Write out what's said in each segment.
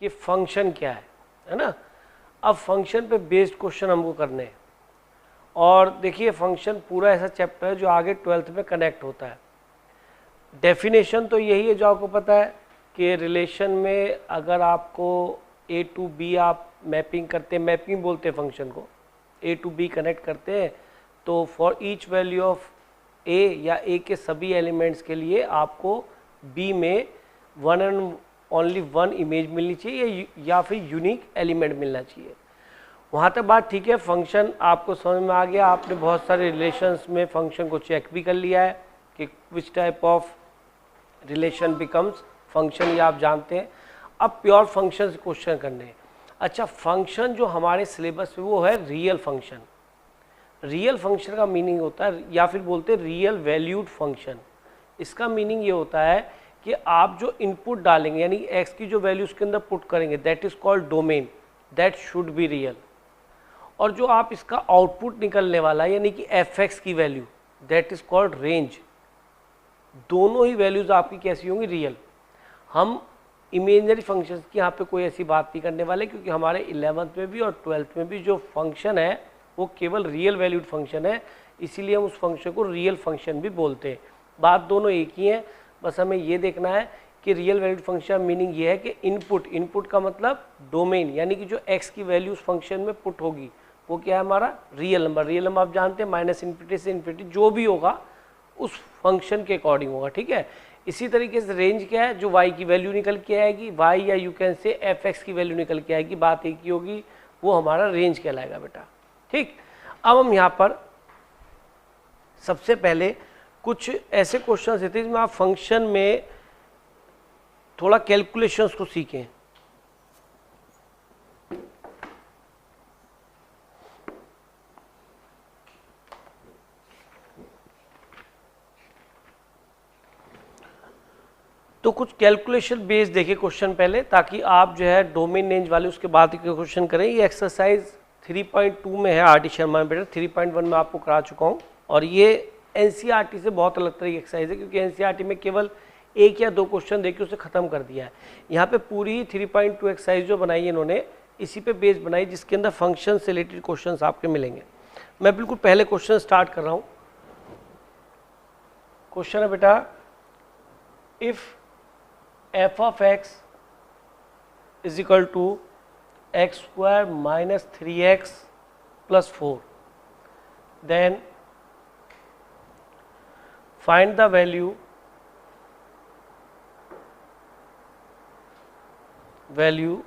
कि फंक्शन क्या है ना। अब फंक्शन पे बेस्ड क्वेश्चन हमको करने हैं, और देखिए फंक्शन पूरा ऐसा चैप्टर है जो आगे 12th में कनेक्ट होता है। डेफिनेशन तो यही है जो आपको पता है कि रिलेशन में अगर आपको ए टू बी आप मैपिंग करते हैं, मैपिंग बोलते हैं फंक्शन को, ए टू बी कनेक्ट करते हैं, तो फॉर ईच वैल्यू ऑफ ए या ए के सभी एलिमेंट्स के लिए आपको बी में one and only one image मिलनी चाहिए या फिर यूनिक एलिमेंट मिलना चाहिए। वहाँ तक बात ठीक है, फंक्शन आपको समझ में आ गया। आपने बहुत सारे रिलेशंस में फंक्शन को चेक भी कर लिया है कि which type of relation becomes function, ये आप जानते हैं। अब प्योर फंक्शन से क्वेश्चन करने हैं। अच्छा, फंक्शन जो हमारे सिलेबस में वो है रियल फंक्शन। रियल फंक्शन का मीनिंग होता है, या फिर बोलते हैं रियल वैल्यूड फंक्शन। इसका मीनिंग ये होता है कि आप जो इनपुट डालेंगे यानी एक्स की जो वैल्यू उसके अंदर पुट करेंगे, that is called domain, that should be real. और जो आप इसका आउटपुट निकलने वाला है यानी कि एफ एक्स की value, that is called range. दोनों ही वैल्यूज आपकी कैसी होंगी, रियल। हम इमेजिनरी फंक्शंस की यहाँ पे कोई ऐसी बात नहीं करने वाले, क्योंकि हमारे 11th में भी और 12th में भी जो फंक्शन है वो केवल रियल वैल्यूड फंक्शन है, इसीलिए हम उस फंक्शन को रियल फंक्शन भी बोलते हैं। बात दोनों एक ही है, बस हमें ये देखना है कि रियल वैल्यूड फंक्शन मीनिंग ये है कि इनपुट का मतलब डोमेन, यानी कि जो एक्स की वैल्यू उस फंक्शन में पुट होगी वो क्या है, हमारा रियल नंबर। रियल नंबर आप जानते हैं -∞ से इन्फिनिटी जो भी होगा उस फंक्शन के अकॉर्डिंग होगा, ठीक है। इसी तरीके से रेंज क्या है, जो y की वैल्यू निकल के आएगी, y या you can say F x की वैल्यू निकल के आएगी, बात एक ही होगी, वो हमारा रेंज कहलाएगा बेटा, ठीक। अब हम यहाँ पर सबसे पहले कुछ ऐसे क्वेश्चन देते हैं जिसमें आप फंक्शन में थोड़ा कैलकुलेशंस को सीखें। तो कुछ कैलकुलेशन बेस्ड देखिए क्वेश्चन पहले, ताकि आप जो है डोमेन रेंज वाले उसके बाद के क्वेश्चन करें। ये एक्सरसाइज 3.2 में है आर.टी. शर्मा में बेटा, 3.1 में आपको करा चुका हूँ। और ये एनसीईआरटी से बहुत अलग तरह की एक्सरसाइज है, क्योंकि एनसीईआरटी में केवल एक या दो क्वेश्चन देके उसे खत्म कर दिया है। यहाँ पे पूरी 3.2 एक्सरसाइज जो बनाई है इन्होंने, इसी पे बेस बनाई, जिसके अंदर फंक्शन से रिलेटेड क्वेश्चन आपके मिलेंगे। मैं बिल्कुल पहले क्वेश्चन स्टार्ट कर रहा हूँ। क्वेश्चन है बेटा, if f of x is equal to x square minus 3x plus 4, then find the value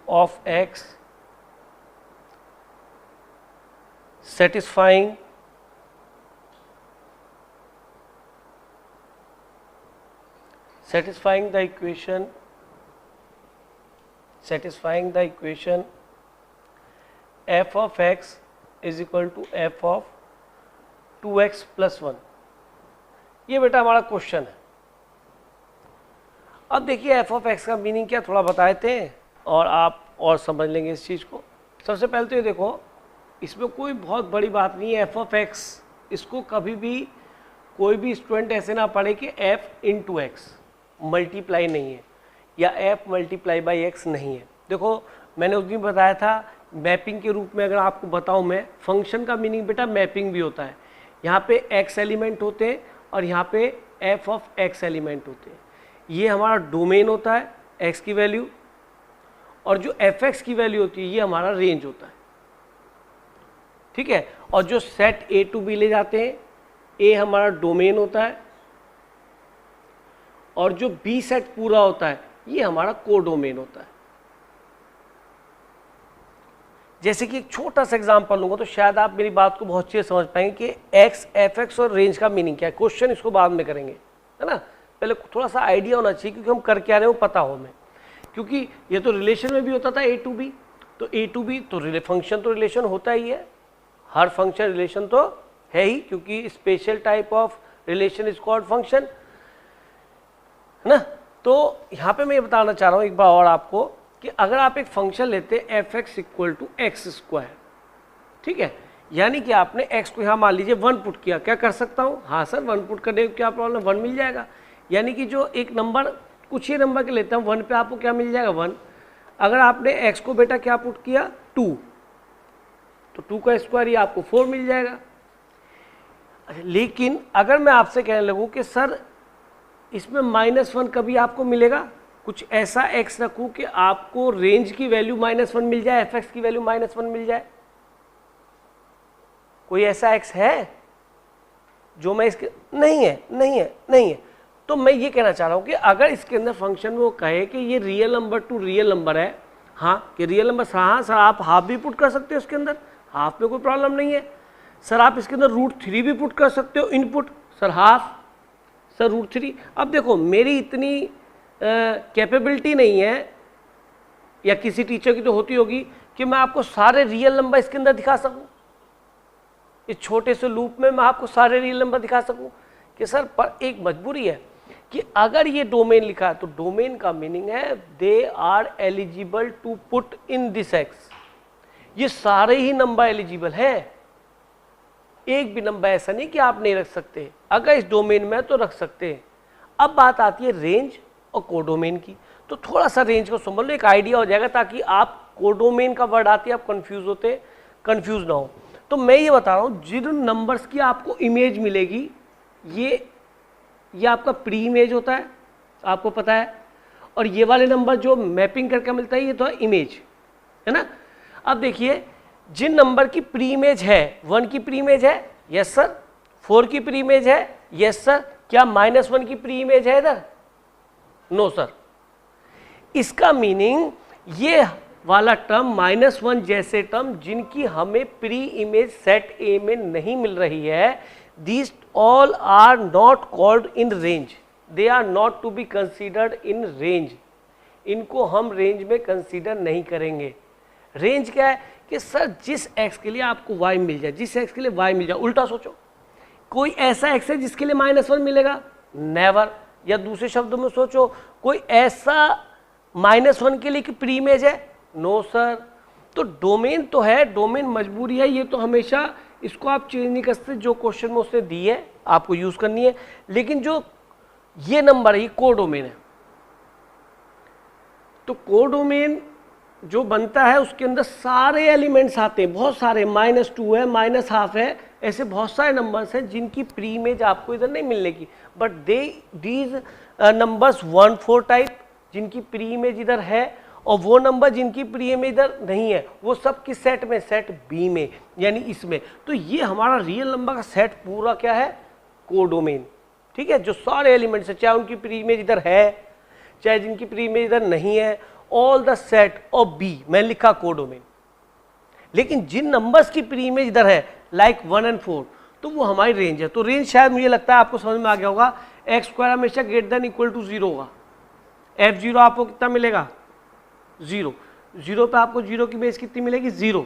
of x satisfying the equation f of x is equal to f of 2x plus 1। ये बेटा हमारा question है। अब देखिए f of x का meaning क्या थोड़ा बताए थे, और आप और समझ लेंगे इस चीज़ को। सबसे पहले तो ये देखो, इसमें कोई बहुत बड़ी बात नहीं है। f of x, इसको कभी भी कोई भी स्टूडेंट ऐसे ना पढ़े कि f into x, मल्टीप्लाई नहीं है, या f मल्टीप्लाई बाई एक्स नहीं है। देखो मैंने उस दिन बताया था मैपिंग के रूप में, अगर आपको बताऊं मैं, फंक्शन का मीनिंग बेटा मैपिंग भी होता है। यहाँ पे x एलिमेंट होते हैं और यहाँ पे f ऑफ x एलिमेंट होते हैं। ये हमारा डोमेन होता है x की वैल्यू, और जो fx की वैल्यू होती है ये हमारा रेंज होता है, ठीक है। और जो सेट a टू b ले जाते हैं, a हमारा डोमेन होता है, और जो बी सेट पूरा होता है ये हमारा कोडोमेन होता है। जैसे कि एक छोटा सा एग्जांपल लूंगा तो शायद आप मेरी बात को बहुत अच्छे से समझ पाएंगे कि एक्स, एफ एक्स और रेंज का मीनिंग क्या है। क्वेश्चन इसको बाद में करेंगे, है ना। पहले थोड़ा सा आइडिया होना चाहिए, क्योंकि हम कर क्या रहे हो पता हो हमें। क्योंकि ये तो रिलेशन में भी होता था ए टू बी, तो ए टू बी तो फंक्शन तो रिलेशन होता ही है, हर फंक्शन रिलेशन तो है ही, क्योंकि special type of relation is called function, है ना। तो यहाँ पे मैं ये बताना चाह रहा हूँ एक बार और आपको कि अगर आप एक फंक्शन लेते हैं F X equal to X square, ठीक है, यानी कि आपने x को यहाँ मान लीजिए 1 पुट किया, क्या कर सकता हूँ, हाँ सर 1 पुट करने को क्या प्रॉब्लम, 1 मिल जाएगा। यानी कि जो एक नंबर, कुछ ही नंबर के लेते हैं 1 पे आपको क्या मिल जाएगा, 1। अगर आपने x को बेटा क्या पुट किया 2, तो 2 का स्क्वायर ये आपको 4 मिल जाएगा। लेकिन अगर मैं आपसे कहने लगूं कि सर इसमें -1 कभी आपको मिलेगा, कुछ ऐसा x रखूं कि आपको रेंज की वैल्यू -1 मिल जाए, fx की वैल्यू -1 मिल जाए, कोई ऐसा x है जो मैं इसके नहीं है। तो मैं ये कहना चाह रहा हूं कि अगर इसके अंदर फंक्शन वो कहे कि ये real number two real number है, हाँ कि रियल नंबर, हाँ सर आप हाफ भी पुट कर सकते हो इसके अंदर, हाफ में कोई प्रॉब्लम नहीं है। सर आप इसके अंदर √3 भी पुट कर सकते हो इनपुट, सर हाफ, सर √3। अब देखो मेरी इतनी कैपेबिलिटी नहीं है, या किसी टीचर की तो होती होगी, कि मैं आपको सारे रियल नंबर इसके अंदर दिखा सकूं, इस छोटे से लूप में मैं आपको सारे रियल नंबर दिखा सकूं। कि सर पर एक मजबूरी है कि अगर ये डोमेन लिखा है तो डोमेन का मीनिंग है they are eligible to put in this X, ये सारे ही नंबर एलिजिबल हैं, एक भी नंबर ऐसा नहीं कि आप नहीं रख सकते, अगर इस डोमेन में तो रख सकते हैं। अब बात आती है रेंज और कोडोमेन की, तो थोड़ा सा रेंज को समझ लो, एक आइडिया हो जाएगा, ताकि आप कोडोमेन का वर्ड आती है आप कंफ्यूज ना हो। तो मैं ये बता रहा हूँ जिन नंबर्स की आपको इमेज मिलेगी, ये आपका प्री इमेज होता है, आपको पता है, और ये वाले नंबर जो मैपिंग करके मिलता है ये तो इमेज है ना। अब देखिए जिन नंबर की प्री इमेज है, 1 की प्री इमेज है, यस सर, 4 की प्री इमेज है, यस सर, क्या -1 की प्री इमेज है इधर, नो सर। इसका मीनिंग ये वाला टर्म -1 जैसे टर्म जिनकी हमें प्री इमेज सेट ए में नहीं मिल रही है, these all are not called in range, they are not to be considered in range, इनको हम रेंज में कंसीडर नहीं करेंगे। रेंज क्या है कि सर जिस x के लिए आपको y मिल जाए, जिस x के लिए y मिल जाए, उल्टा सोचो, कोई ऐसा x है जिसके लिए -1 मिलेगा, नेवर। या दूसरे शब्दों में सोचो, कोई ऐसा -1 के लिए कि प्री इमेज है, नो सर। तो डोमेन तो है, डोमेन मजबूरी है, ये तो हमेशा इसको आप चेंज नहीं कर सकते, जो क्वेश्चन में उसने दी है आपको यूज करनी है। लेकिन जो ये नंबर है ये कोडोमेन है, तो कोडोमेन जो बनता है उसके अंदर सारे एलिमेंट्स आते हैं, बहुत सारे, -2 है, -½ है, ऐसे बहुत सारे नंबर्स हैं जिनकी प्री इमेज आपको इधर नहीं मिलने की, बट दीज नंबर्स 1, 4 टाइप जिनकी प्री इमेज इधर है, और वो नंबर जिनकी प्री इमेज इधर नहीं है वो सब किस सेट में, सेट बी में, यानी इसमें। तो ये हमारा रियल नंबर का सेट पूरा क्या है, कोडोमेन, ठीक है, जो सारे एलिमेंट्स है, चाहे उनकी प्री इमेज इधर है चाहे जिनकी प्री इमेज इधर नहीं है, all the set of B, मैं लिखा कोडोमेन। लेकिन जिन नंबर्स की प्री इमेज इधर है लाइक 1 और 4, तो वो हमारी रेंज है। तो रेंज शायद मुझे लगता है आपको समझ में आ गया होगा, x² हमेशा >= 0 होगा, f0 आपको कितना मिलेगा, 0, 0 पे आपको 0 की बेस कितनी मिलेगी, 0।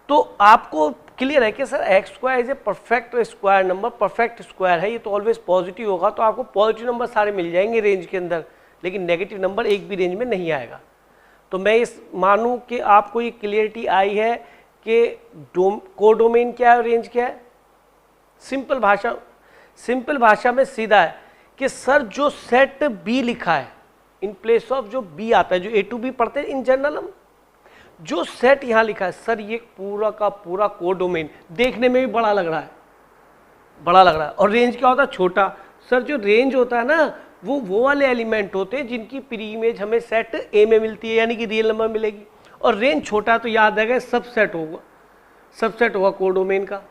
तो आपको क्लियर है कि sir x² is a perfect square number, perfect square है, ये तो ऑलवेज पॉजिटिव होगा, तो आपको पॉजिटिव नंबर सारे मिल जाएंगे रेंज के अंदर, लेकिन नेगेटिव नंबर एक भी रेंज में नहीं आएगा। तो मैं इस मानूं कि आपको ये क्लियरिटी आई है कि कोडोमेन क्या है, रेंज क्या है। सिंपल भाषा में सीधा है कि सर जो सेट बी लिखा है इन प्लेस ऑफ जो बी आता है, जो A to B पढ़ते हैं इन जनरल हम, जो सेट यहाँ लिखा है सर ये पूरा का पूरा कोडोमेन, देखने में भी बड़ा लग रहा है, और रेंज क्या होता है, छोटा। सर जो रेंज होता है ना वो वाले एलिमेंट होते हैं जिनकी प्री इमेज हमें सेट ए में मिलती है, यानी कि रियल नंबर मिलेगी, और रेंज छोटा तो याद आएगा सबसेट होगा कोडोमेन का।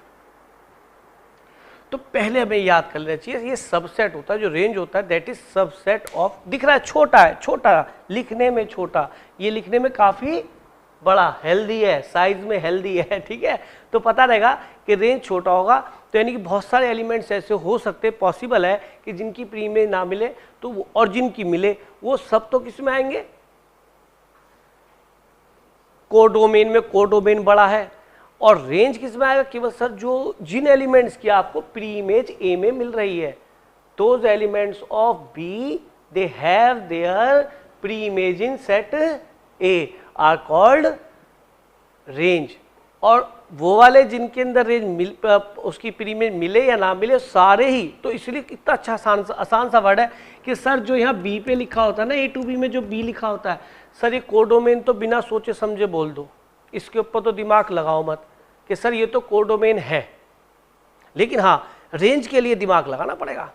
तो पहले हमें याद कर लेना चाहिए ये सबसेट होता है, जो रेंज होता है दैट इज सबसेट ऑफ, दिख रहा है छोटा लिखने में छोटा, ये लिखने में काफी बड़ा, हेल्दी है, साइज में हेल्दी है, ठीक है। तो पता रहेगा कि रेंज छोटा होगा, तो यानी कि बहुत सारे एलिमेंट्स ऐसे हो सकते, पॉसिबल है कि जिनकी प्री इमेज ना मिले तो वो, और जिनकी मिले वो सब तो किस में आएंगे, कोडोमेन में। कोडोमेन बड़ा है, और रेंज किस में आएगा, केवल सर जो जिन एलिमेंट्स की आपको प्री इमेज ए में मिल रही है, those elements of B they have their preimage in set A are called range. और वो वाले जिनके अंदर रेंज उसकी प्री इमेज मिले या ना मिले, सारे ही, तो इसलिए कितना अच्छा आसान सा वर्ड है कि सर जो यहाँ बी पे लिखा होता है ना, ए टू बी में जो बी लिखा होता है, सर ये कोडोमेन तो बिना सोचे समझे बोल दो, इसके ऊपर तो दिमाग लगाओ मत कि सर ये तो कोडोमेन है। लेकिन हाँ, रेंज के लिए दिमाग लगाना पड़ेगा,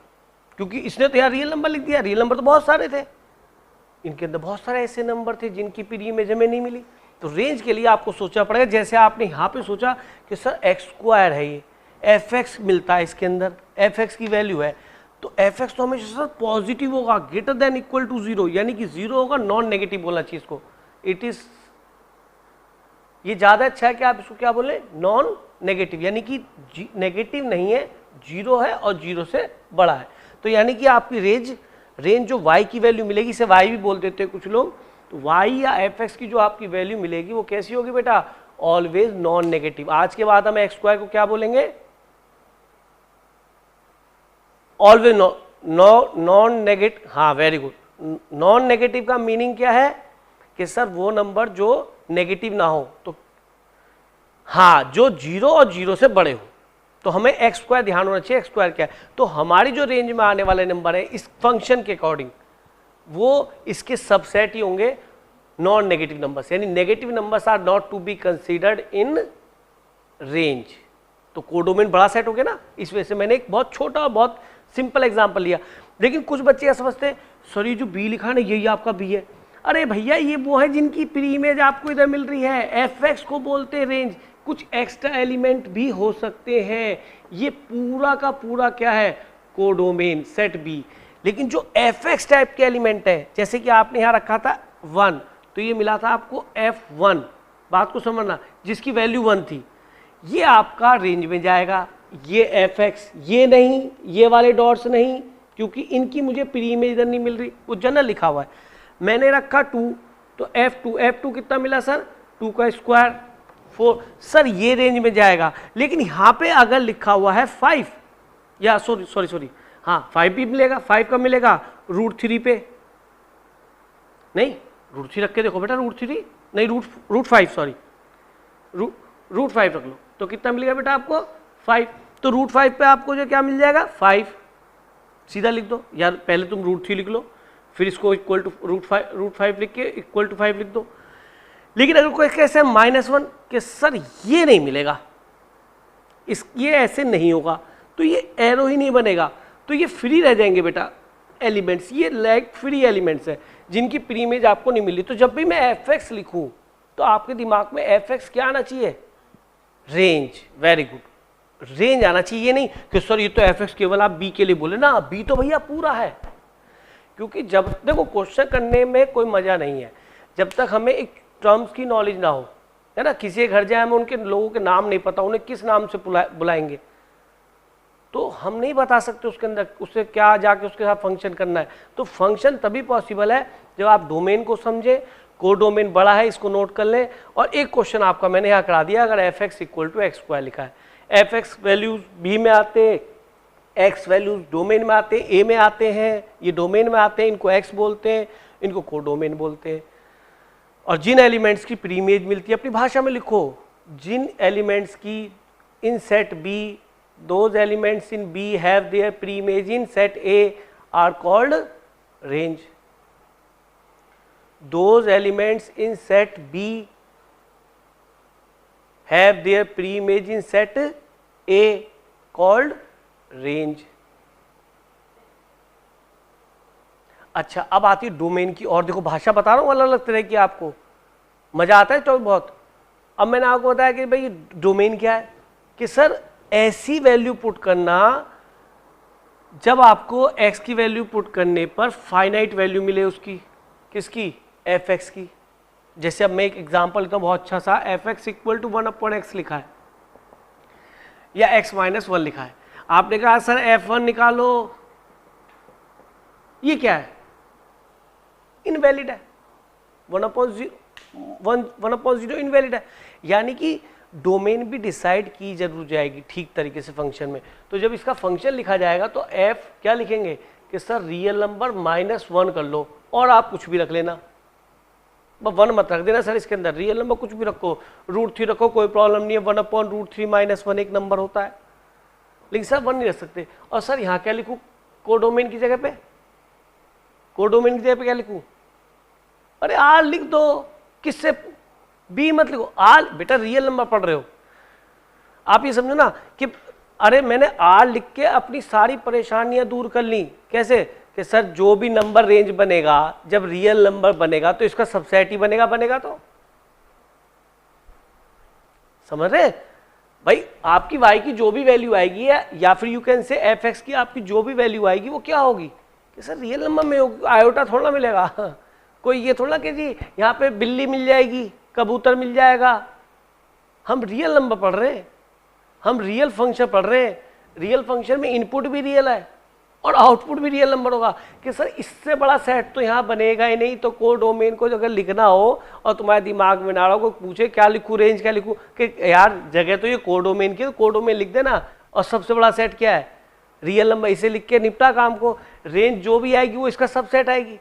क्योंकि इसने तो यार रियल नंबर लिख दिया, रियल नंबर तो बहुत सारे थे, इनके अंदर बहुत सारे ऐसे नंबर थे जिनकी प्री इमेज हमें नहीं मिली। तो रेंज के लिए आपको सोचना पड़ेगा, जैसे आपने यहाँ पे सोचा कि सर एक्स स्क्वायर है, ये एफ एक्स मिलता है इसके अंदर, एफ एक्स की वैल्यू है, तो एफ एक्स तो हमेशा सर पॉजिटिव होगा, ग्रेटर देन इक्वल टू 0, यानी कि 0 होगा, नॉन नेगेटिव बोलना चाहिए इसको। इट इज, ये ज़्यादा अच्छा है कि आप इसको क्या बोले, नॉन नेगेटिव, यानी कि नेगेटिव नहीं है, 0 है और 0 से बड़ा है। तो यानी कि आपकी रेंज जो y की वैल्यू मिलेगी, इसे y भी बोल देते हैं कुछ लोग, तो y या fx की जो आपकी वैल्यू मिलेगी वो कैसी होगी बेटा, ऑलवेज नॉन नेगेटिव। आज के बाद हम एक्स स्क्वायर को क्या बोलेंगे, ऑलवेज नॉन नेगेटिव। हाँ वेरी गुड, नॉन नेगेटिव का मीनिंग क्या है कि सर वो नंबर जो नेगेटिव ना हो, तो हाँ जो 0 और 0 से बड़े हो, तो हमें एक्स स्क्वायर ध्यान होना चाहिए। एक्स स्क्वायर क्या है, तो हमारी जो रेंज में आने वाले नंबर है इस फंक्शन के अकॉर्डिंग वो इसके सबसेट ही होंगे नॉन नेगेटिव नंबर्स, यानी negative numbers are not to be considered in range. तो कोडोमेन बड़ा सेट हो गया ना, इस वजह से मैंने एक बहुत छोटा और बहुत सिंपल एग्जांपल लिया। लेकिन कुछ बच्चे ऐसा समझते हैं सर ये जो बी लिखा है ना यही आपका बी है। अरे भैया ये वो है जिनकी प्री इमेज आपको इधर मिल रही है, एफ एक्स को बोलते हैं रेंज, कुछ एक्स्ट्रा एलिमेंट भी हो सकते हैं, ये पूरा का पूरा क्या है, कोडोमेन सेट बी। लेकिन जो एफ एक्स टाइप के एलिमेंट है, जैसे कि आपने यहाँ रखा था 1, तो ये मिला था आपको F1, बात को समझना, जिसकी वैल्यू 1 थी, ये आपका रेंज में जाएगा। ये fx, ये नहीं, ये वाले डॉट्स नहीं, क्योंकि इनकी मुझे प्री इमेज इधर नहीं मिल रही, वो जनरल लिखा हुआ है। मैंने रखा 2, तो F2 कितना मिला सर, 2 का स्क्वायर 4, सर ये रेंज में जाएगा। लेकिन यहाँ पे अगर लिखा हुआ है 5, या सॉरी हाँ 5 भी मिलेगा, 5 का मिलेगा √3 पे, नहीं √3 रख के देखो बेटा, √3 नहीं, √5 सॉरी, √5 रख लो, तो कितना मिलेगा बेटा आपको 5। तो √5 पे आपको जो क्या मिल जाएगा 5, सीधा लिख दो यार, पहले तुम √3 लिख लो, फिर इसको इक्वल टू √5 लिख के इक्वल टू 5 लिख दो। लेकिन अगर कोई कैसे -1 कि सर ये नहीं मिलेगा, ये ऐसे नहीं होगा, तो ये एरो ही नहीं बनेगा, तो ये फ्री रह जाएंगे बेटा एलिमेंट्स, ये लाइक फ्री एलिमेंट्स है जिनकी प्री इमेज आपको नहीं मिली। तो जब भी मैं fx लिखूं तो आपके दिमाग में fx क्या आना चाहिए, रेंज। वेरी गुड, रेंज आना चाहिए, ये नहीं कि सर ये तो fx केवल आप b के लिए बोले ना, b तो भैया पूरा है। क्योंकि जब देखो क्वेश्चन करने में कोई मजा नहीं है जब तक हमें एक टर्म्स की नॉलेज ना हो, है ना। किसी के घर जाए, हमें उनके लोगों के नाम नहीं पता, उन्हें किस नाम से बुलाएंगे, तो हम नहीं बता सकते उसके अंदर उससे क्या जाके उसके साथ फंक्शन करना है। तो फंक्शन तभी पॉसिबल है जब आप डोमेन को समझे, कोडोमेन बड़ा है इसको नोट कर लें। और एक क्वेश्चन आपका मैंने यहाँ करा दिया, अगर F X equal to X square लिखा है, एफ एक्स वैल्यूज बी में आते हैं, एक्स वैल्यूज डोमेन में आते हैं, ए में आते हैं, ये डोमेन में आते हैं, इनको एक्स बोलते हैं, इनको कोडोमेन बोलते हैं। और जिन एलिमेंट्स की प्री इमेज मिलती है, अपनी भाषा में लिखो, जिन एलिमेंट्स की in set B, those elements in B have their pre-image in set A are called range. Those elements in set B have their pre-image in set A called range. अच्छा, अब आती है डोमेन की। और देखो भाषा बता रहा हूँ अलग अलग तरह की, आपको मजा आता है तो बहुत। अब मैंने आपको बताया कि भाई डोमेन क्या है, कि सर ऐसी वैल्यू पुट करना जब आपको x की वैल्यू पुट करने पर फाइनाइट वैल्यू मिले उसकी, किसकी, fx की। जैसे अब मैं एक एग्जांपल लेता हूं बहुत अच्छा सा, fx इक्वल टू 1/x लिखा है या x - 1 लिखा है। आपने कहा सर f1 निकालो, ये क्या है, इनवैलिड है, 1/0 इनवैलिड है। यानी कि डोमेन भी डिसाइड की जरूर जाएगी ठीक तरीके से फंक्शन में। तो जब इसका फंक्शन लिखा जाएगा तो f क्या लिखेंगे कि सर रियल नंबर -1 कर लो, और आप कुछ भी रख लेना, 1 मत रख देना सर इसके अंदर, रियल नंबर कुछ भी रखो, √3 रखो, कोई प्रॉब्लम नहीं है, 1/√3 - 1 एक नंबर होता है। लेकिन सर 1 नहीं रख सकते। और सर यहाँ क्या लिखूँ कोडोमेन की जगह पे, कोडोमेन की जगह पे क्या लिखूं? अरे आर लिख दो, किससे बी मत लिखो, आर। बेटा रियल नंबर पढ़ रहे हो आप, ये समझो ना कि अरे मैंने आर लिख के अपनी सारी परेशानियां दूर कर ली। कैसे? कि सर जो भी नंबर रेंज बनेगा, जब रियल नंबर बनेगा तो इसका सबसेट ही बनेगा। तो समझ रहे भाई, आपकी y की जो भी वैल्यू आएगी या फिर you can say F x की आपकी जो भी वैल्यू आएगी वो क्या होगी कि सर रियल नंबर में होगी। आयोटा थोड़ा ना मिलेगा कोई ये थोड़ा कि जी यहाँ पे बिल्ली मिल जाएगी, कबूतर मिल जाएगा। हम रियल नंबर पढ़ रहे हैं, हम रियल फंक्शन पढ़ रहे हैं। रियल फंक्शन में इनपुट भी रियल है और आउटपुट भी रियल नंबर होगा कि सर इससे बड़ा सेट तो यहाँ बनेगा ही नहीं। तो कोडोमेन को अगर लिखना हो और तुम्हारे दिमाग में ना रहा हो, कोई पूछे क्या लिखूँ, रेंज क्या लिखूँ, कि यार जगह तो ये कोडोमेन की, तो कोडोमेन लिख देना। और सबसे बड़ा सेट क्या है? Real number. इसे लिख के निपटा काम को। रेंज जो भी आएगी वो इसका सबसेट आएगी,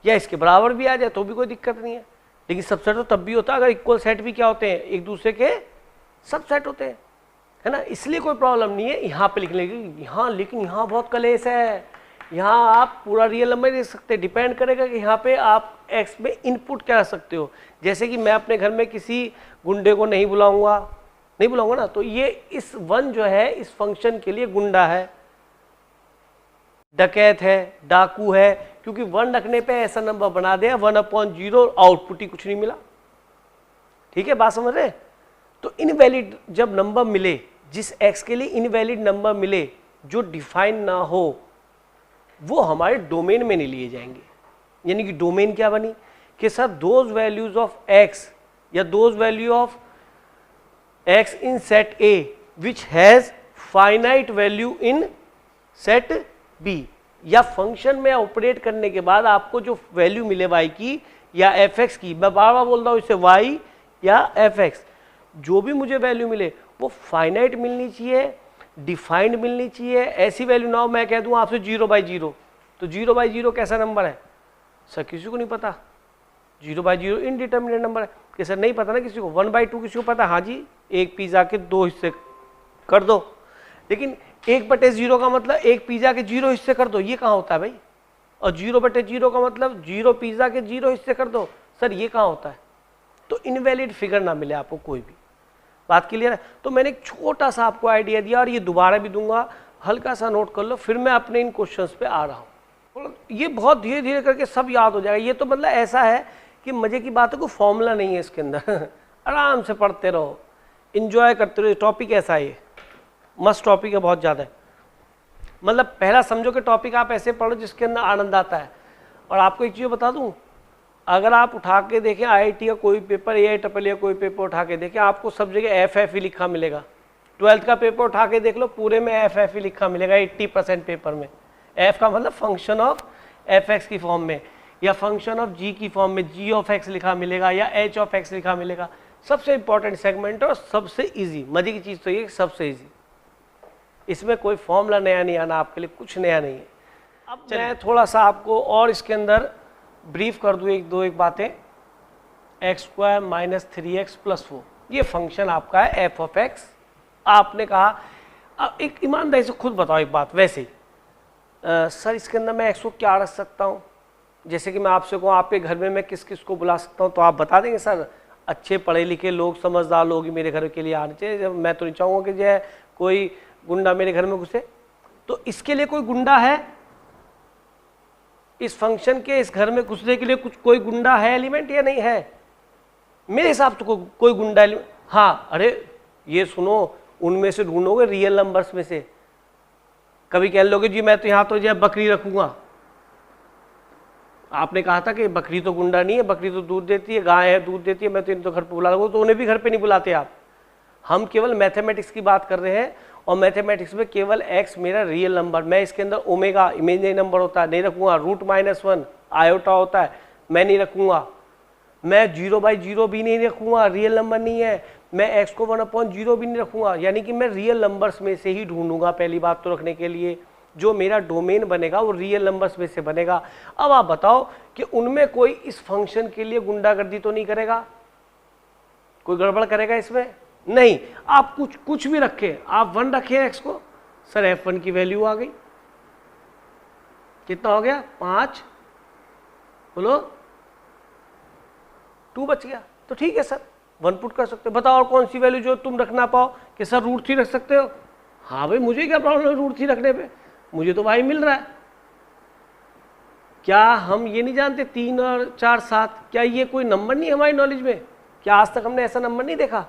या इसके बराबर भी आ जाए तो भी कोई दिक्कत नहीं है। लेकिन सबसेट तो तब भी होता है अगर इक्वल सेट भी क्या होते हैं, एक दूसरे के सबसेट होते हैं, है ना। इसलिए कोई प्रॉब्लम नहीं है यहाँ पे लिखने की। यहाँ लेकिन यहाँ बहुत कलेश है, यहाँ आप पूरा रियल नंबर लिख सकते। डिपेंड करेगा कि यहाँ पे आप एक्स में इनपुट क्या रख सकते हो। जैसे कि मैं अपने घर में किसी गुंडे को नहीं बुलाऊंगा ना, तो ये इस वन जो है इस फंक्शन के लिए गुंडा है, डकैत है, डाकू है, क्योंकि वन रखने पे ऐसा नंबर बना दिया 1/0, आउटपुट ही कुछ नहीं मिला। ठीक है, बात समझ रहे? तो इनवैलिड जब नंबर मिले, जिस एक्स के लिए इनवैलिड नंबर मिले जो डिफाइन ना हो, वो हमारे डोमेन में नहीं लिए जाएंगे। यानी कि डोमेन क्या बनी कि sir those values of x या those value of x in set a which has finite value in set b. या फंक्शन में ऑपरेट करने के बाद आपको जो वैल्यू मिले y की या एफ एक्स की, मैं बार बार बोल रहा हूँ इसे y या एफ एक्स, जो भी मुझे वैल्यू मिले वो फाइनाइट मिलनी चाहिए, डिफाइंड मिलनी चाहिए। ऐसी वैल्यू ना हो मैं कह दूँ आपसे 0/0, तो 0/0 कैसा नंबर है सर? किसी को नहीं पता। 0/0 इनडिटर्मिनेट नंबर है कि सर नहीं पता ना किसी को। 1/2 किसी को पता? हाँ जी, एक पिज़्ज़ा के 2 हिस्से कर दो। लेकिन 1/0 का मतलब एक पिज़्ज़ा के 0 हिस्से कर दो, ये कहाँ होता है भाई? और 0/0 का मतलब 0 पिज़्ज़ा के 0 हिस्से कर दो, सर ये कहाँ होता है? तो इनवैलिड फिगर ना मिले आपको कोई भी। बात क्लियर है? तो मैंने एक छोटा सा आपको आइडिया दिया और ये दोबारा भी दूंगा, हल्का सा नोट कर लो, फिर मैं अपने इन क्वेश्चंस पे आ रहा हूँ। ये बहुत धीरे धीरे करके सब याद हो जाएगा। ये तो मतलब ऐसा है कि मजे की बात है, कोई फॉर्मूला नहीं है इसके अंदर आराम से पढ़ते रहो, इंजॉय करते रहो। टॉपिक ऐसा है, मस्त टॉपिक है, बहुत ज़्यादा है। मतलब पहला समझो कि टॉपिक आप ऐसे पढ़ो जिसके अंदर आनंद आता है। और आपको एक चीज़ बता दूं, अगर आप उठा के देखें IIT का कोई पेपर, AIEEE का कोई पेपर उठा के देखें, आपको सब जगह FF ही लिखा मिलेगा। 12th का पेपर उठा के देख लो, पूरे में FF ही लिखा मिलेगा 80% पेपर में। F का मतलब फंक्शन ऑफ FX की फॉर्म में, या फंक्शन ऑफ G की फॉर्म में G ऑफ X लिखा मिलेगा, या H ऑफ X लिखा मिलेगा। सबसे इंपॉर्टेंट सेगमेंट और सबसे ईजी, मजे की चीज़ तो ये सबसे ईजी, इसमें कोई फॉर्मूला नया नहीं आना आपके लिए, कुछ नया नहीं है। अब मैं थोड़ा सा आपको और इसके अंदर ब्रीफ कर दूँ एक बातें। x² - 3x + 4 ये फंक्शन आपका है f ऑफ x। आपने कहा, अब एक ईमानदारी से खुद बताओ एक बात, वैसे ही सर इसके अंदर मैं x को क्या रख सकता हूँ? जैसे कि मैं आपसे कहूँ आपके घर में मैं किस किस को बुला सकता हूँ, तो आप बता देंगे सर अच्छे पढ़े लिखे लोग, समझदार लोग ही मेरे घर के लिए आने चाहिए। मैं तो नहीं चाहूँगा कि जो कोई गुंडा मेरे घर में घुसे। तो इसके लिए कोई गुंडा है? इस फंक्शन के इस घर में घुसने के लिए कुछ कोई गुंडा है एलिमेंट या नहीं है? मेरे हिसाब से कोई गुंडा एलिमेंट, हाँ। अरे ये सुनो, उनमें से ढूंढोगे रियल नंबर्स में से। कभी कह लोगे जी मैं तो यहाँ तो जो बकरी रखूंगा। आपने कहा था कि बकरी तो गुंडा नहीं है, बकरी तो दूध देती है, गाय है दूध देती है, मैं तो इन तो घर पर बुला लूँगा। तो उन्हें भी घर पर नहीं बुलाते आप। हम केवल मैथमेटिक्स की बात कर रहे हैं, और मैथमेटिक्स में केवल x मेरा रियल नंबर, मैं इसके अंदर ओमेगा इमेजिनरी नंबर होता है नहीं रखूँगा, √-1 आयोटा होता है मैं नहीं रखूँगा, मैं 0/0 भी नहीं रखूँगा, रियल नंबर नहीं है। मैं x को 1/0 भी नहीं रखूँगा। यानी कि मैं रियल नंबर्स में से ही ढूंढूंगा। पहली बात तो रखने के लिए जो मेरा डोमेन बनेगा वो रियल नंबर्स में से बनेगा। अब आप बताओ कि उनमें कोई इस फंक्शन के लिए गुंडागर्दी तो नहीं करेगा? कोई गड़बड़ करेगा इसमें? नहीं। आप कुछ भी रखें, आप 1 रखें x को, सर f1 की वैल्यू आ गई, कितना हो गया 5, बोलो 2 बच गया, तो ठीक है सर 1 पुट कर सकते हो। बताओ और कौन सी वैल्यू जो तुम रख ना पाओ कि सर √3 रख सकते हो। हाँ भाई मुझे क्या प्रॉब्लम है √3 रखने पे, मुझे तो y मिल रहा है। क्या हम ये नहीं जानते 3 और 4 7, क्या ये कोई नंबर नहीं है हमारी नॉलेज में? क्या आज तक हमने ऐसा नंबर नहीं देखा?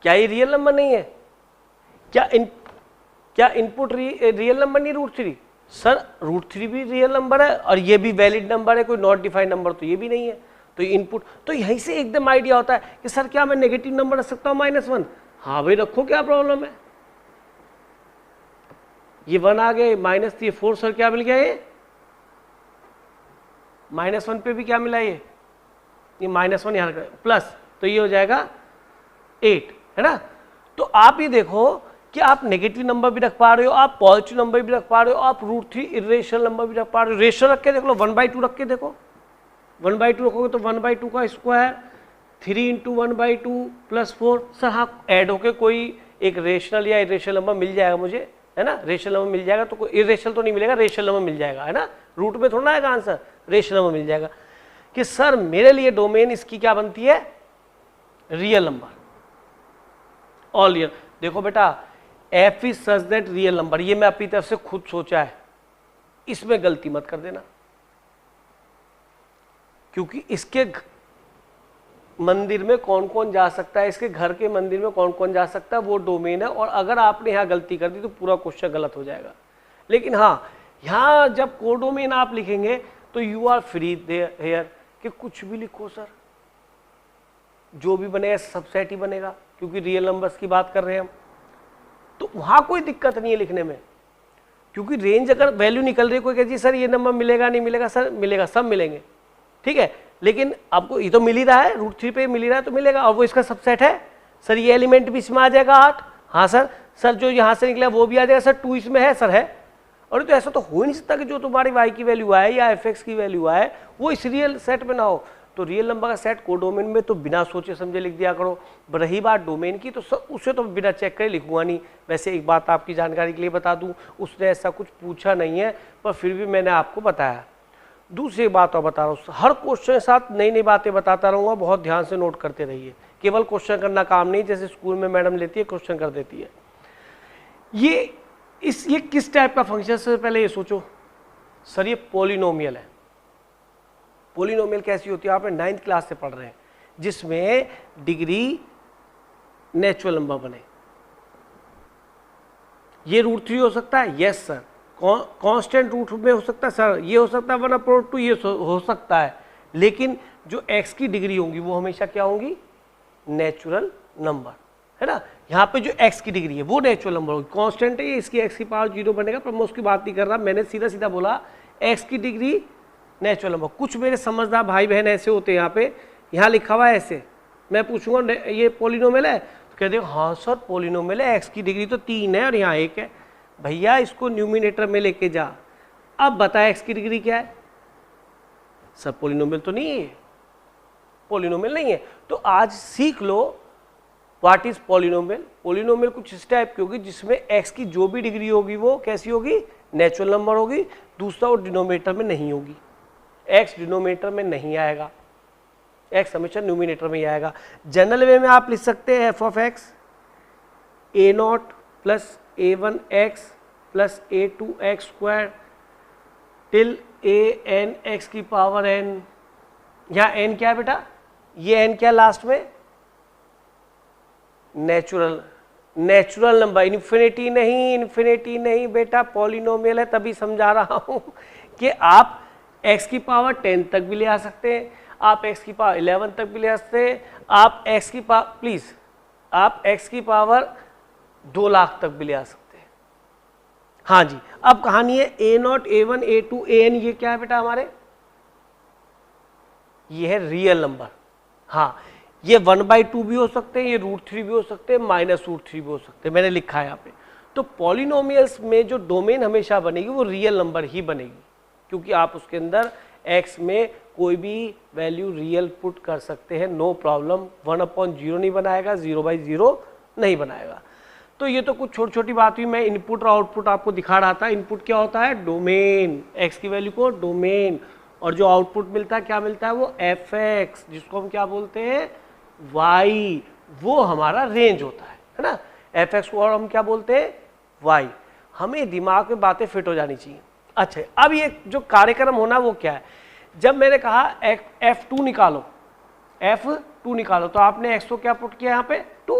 क्या ये रियल नंबर नहीं है? क्या इनपुट रियल नंबर नहीं √3? सर √3 भी रियल नंबर है और ये भी वैलिड नंबर है, कोई नॉट डिफाइंड नंबर तो ये भी नहीं है। तो इनपुट तो यहीं से एकदम आइडिया होता है कि सर क्या मैं नेगेटिव नंबर रख सकता हूँ -1? हाँ भाई रखो, क्या प्रॉब्लम है। ये 1 आ गए, -4 सर क्या मिल गया, ये -1 पे भी क्या मिला, ये -1 यहाँ प्लस, तो ये हो जाएगा 8, है ना। तो आप ये देखो कि आप नेगेटिव नंबर भी रख पा रहे हो, आप पॉजिटिव नंबर भी रख पा रहे हो, आप √3 इरेशनल नंबर भी रख पा रहे हो। रेशो रख के देख लो, 1/2 रख के देखो, 1/2 रखोगे तो 1/2 का स्क्वायर 3 × 1/2 + 4। सर हाँ ऐड होके कोई एक रेशनल या इरेशनल नंबर मिल जाएगा मुझे, है ना, रेशनल नंबर मिल जाएगा, तो कोई इरेशनल तो नहीं मिलेगा, रेशनल नंबर मिल जाएगा, है ना। रूट में थोड़ा आएगा आंसर, रेशनल नंबर मिल जाएगा कि सर मेरे लिए डोमेन इसकी क्या बनती है, रियल नंबर, ऑल रियल। देखो बेटा f is such that real number, ये मैं अपनी तरफ से खुद सोचा है, इसमें गलती मत कर देना, क्योंकि इसके मंदिर में कौन कौन जा सकता है, इसके घर के मंदिर में कौन कौन जा सकता है, वो डोमेन है। और अगर आपने यहाँ गलती कर दी तो पूरा क्वेश्चन गलत हो जाएगा। लेकिन हाँ यहाँ जब कोडोमेन आप लिखेंगे तो यू आर फ्री हेयर कि कुछ भी लिखो सर, जो भी बनेगा सबसेट ही बनेगा, क्योंकि रियल नंबर्स की बात कर रहे हैं हम, तो वहाँ कोई दिक्कत नहीं है लिखने में। क्योंकि रेंज अगर वैल्यू निकल रही है, कोई कहे जी सर ये नंबर मिलेगा नहीं मिलेगा, सर मिलेगा, सब मिलेंगे, ठीक है। लेकिन आपको ये तो मिल ही रहा है, √3 पे मिल ही रहा है तो मिलेगा, और वो इसका सबसेट है। सर ये एलिमेंट भी इसमें आ जाएगा 8, हाँ सर जो यहाँ से निकला वो भी आ जाएगा, सर 2 इसमें है, सर है। और तो ऐसा तो हो ही नहीं सकता कि जो तुम्हारी y की वैल्यू आए या f(x) की वैल्यू आए वो इस रियल सेट में ना हो। तो रियल नंबर का सेट कोडोमेन में तो बिना सोचे समझे लिख दिया करो। रही बात डोमेन की, तो उसे तो बिना चेक करे लिखूंगा नहीं। वैसे एक बात आपकी जानकारी के लिए बता दूं, उसने ऐसा कुछ पूछा नहीं है, पर फिर भी मैंने आपको बताया। दूसरी बात और बता रहा हूँ, हर क्वेश्चन के साथ नई नई बातें बताता रहूँगा, बहुत ध्यान से नोट करते रहिए। केवल क्वेश्चन करना काम नहीं, जैसे स्कूल में मैडम लेती है क्वेश्चन कर देती है। ये किस टाइप का फंक्शन, से पहले ये सोचो सर ये पॉलिनोमियल है। पॉलिनोमियल कैसी होती है, आपने 9th क्लास से पढ़ रहे हैं, जिसमें डिग्री नेचुरल नंबर बने। ये √3 हो सकता है, यस सर। कांस्टेंट रूट में हो सकता है सर, ये हो सकता है 1/2, ये हो सकता है। लेकिन जो x की डिग्री होंगी वो हमेशा क्या होंगी, नेचुरल नंबर, है ना। यहाँ पे जो x की डिग्री है वो नेचुरल नंबर होगी। कांस्टेंट है ये, इसकी x की पावर 0 बनेगा, पर मैं उसकी बात नहीं कर रहा, मैंने सीधा सीधा बोला x की डिग्री नेचुरल नंबर। कुछ मेरे समझदार भाई बहन ऐसे होते हैं, यहाँ लिखा हुआ है ऐसे, मैं पूछूंगा ये पॉलिनोमियल है, तो कहते हैं हाँ सर पॉलिनोमियल है, x की डिग्री तो 3 है और यहाँ 1 है। भैया इसको न्यूमिनेटर में लेके जा, अब बता x की डिग्री क्या है। सर पॉलिनोमियल तो नहीं है, पॉलिनोमियल नहीं है। तो आज सीख लो व्हाट इज पॉलिनोमियल। पॉलिनोमियल कुछ इस टाइप की होगी जिसमें x की जो भी डिग्री होगी वो कैसी होगी, नेचुरल नंबर होगी। दूसरा वो डिनोमिनेटर में नहीं होगी, x डिनोमिनेटर में नहीं आएगा, x हमेशा न्यूमिनेटर में ही आएगा। जनरल वे में आप लिख सकते हैं f(x) a0 + a1x + a2x² till a(n)x की पावर n। यहाँ n क्या है बेटा, ये n क्या लास्ट में, नेचुरल नंबर। इन्फिनिटी नहीं बेटा, पॉलिनोमियल है, तभी समझा रहा हूँ कि आप x की पावर 10 तक भी ले आ सकते हैं, आप x की पावर 11 तक भी ले आ सकते हैं, आप x की पावर आप x की पावर 2 लाख तक भी ले आ सकते हैं। हाँ जी, अब कहानी है a0 a1 a2 an, ये क्या है बेटा हमारे, ये है रियल नंबर। हाँ ये 1/2 भी हो सकते हैं, ये √3 भी हो सकते हैं, -√3 भी हो सकते हैं, मैंने लिखा है यहाँ पे। तो पॉलिनोमियल्स में जो डोमेन हमेशा बनेगी वो रियल नंबर ही बनेगी, क्योंकि आप उसके अंदर x में कोई भी वैल्यू रियल पुट कर सकते हैं, नो प्रॉब्लम। 1/0 नहीं बनाएगा, 0/0 नहीं बनाएगा। तो ये तो कुछ छोटी छोटी बात हुई, मैं इनपुट और आउटपुट आपको दिखा रहा था। इनपुट क्या होता है, डोमेन, x की वैल्यू को डोमेन, और जो आउटपुट मिलता है क्या मिलता है, वो एफ एक्स, जिसको हम क्या बोलते हैं, वाई, वो हमारा रेंज होता है ना। एफ एक्स को और हम क्या बोलते हैं, वाई। हमें दिमाग में बातें फिट हो जानी चाहिए। अच्छा, अब ये जो कार्यक्रम होना वो क्या है, जब मैंने कहा F2 निकालो, F2 निकालो, तो आपने एक्स को क्या पुट किया यहाँ पे 2,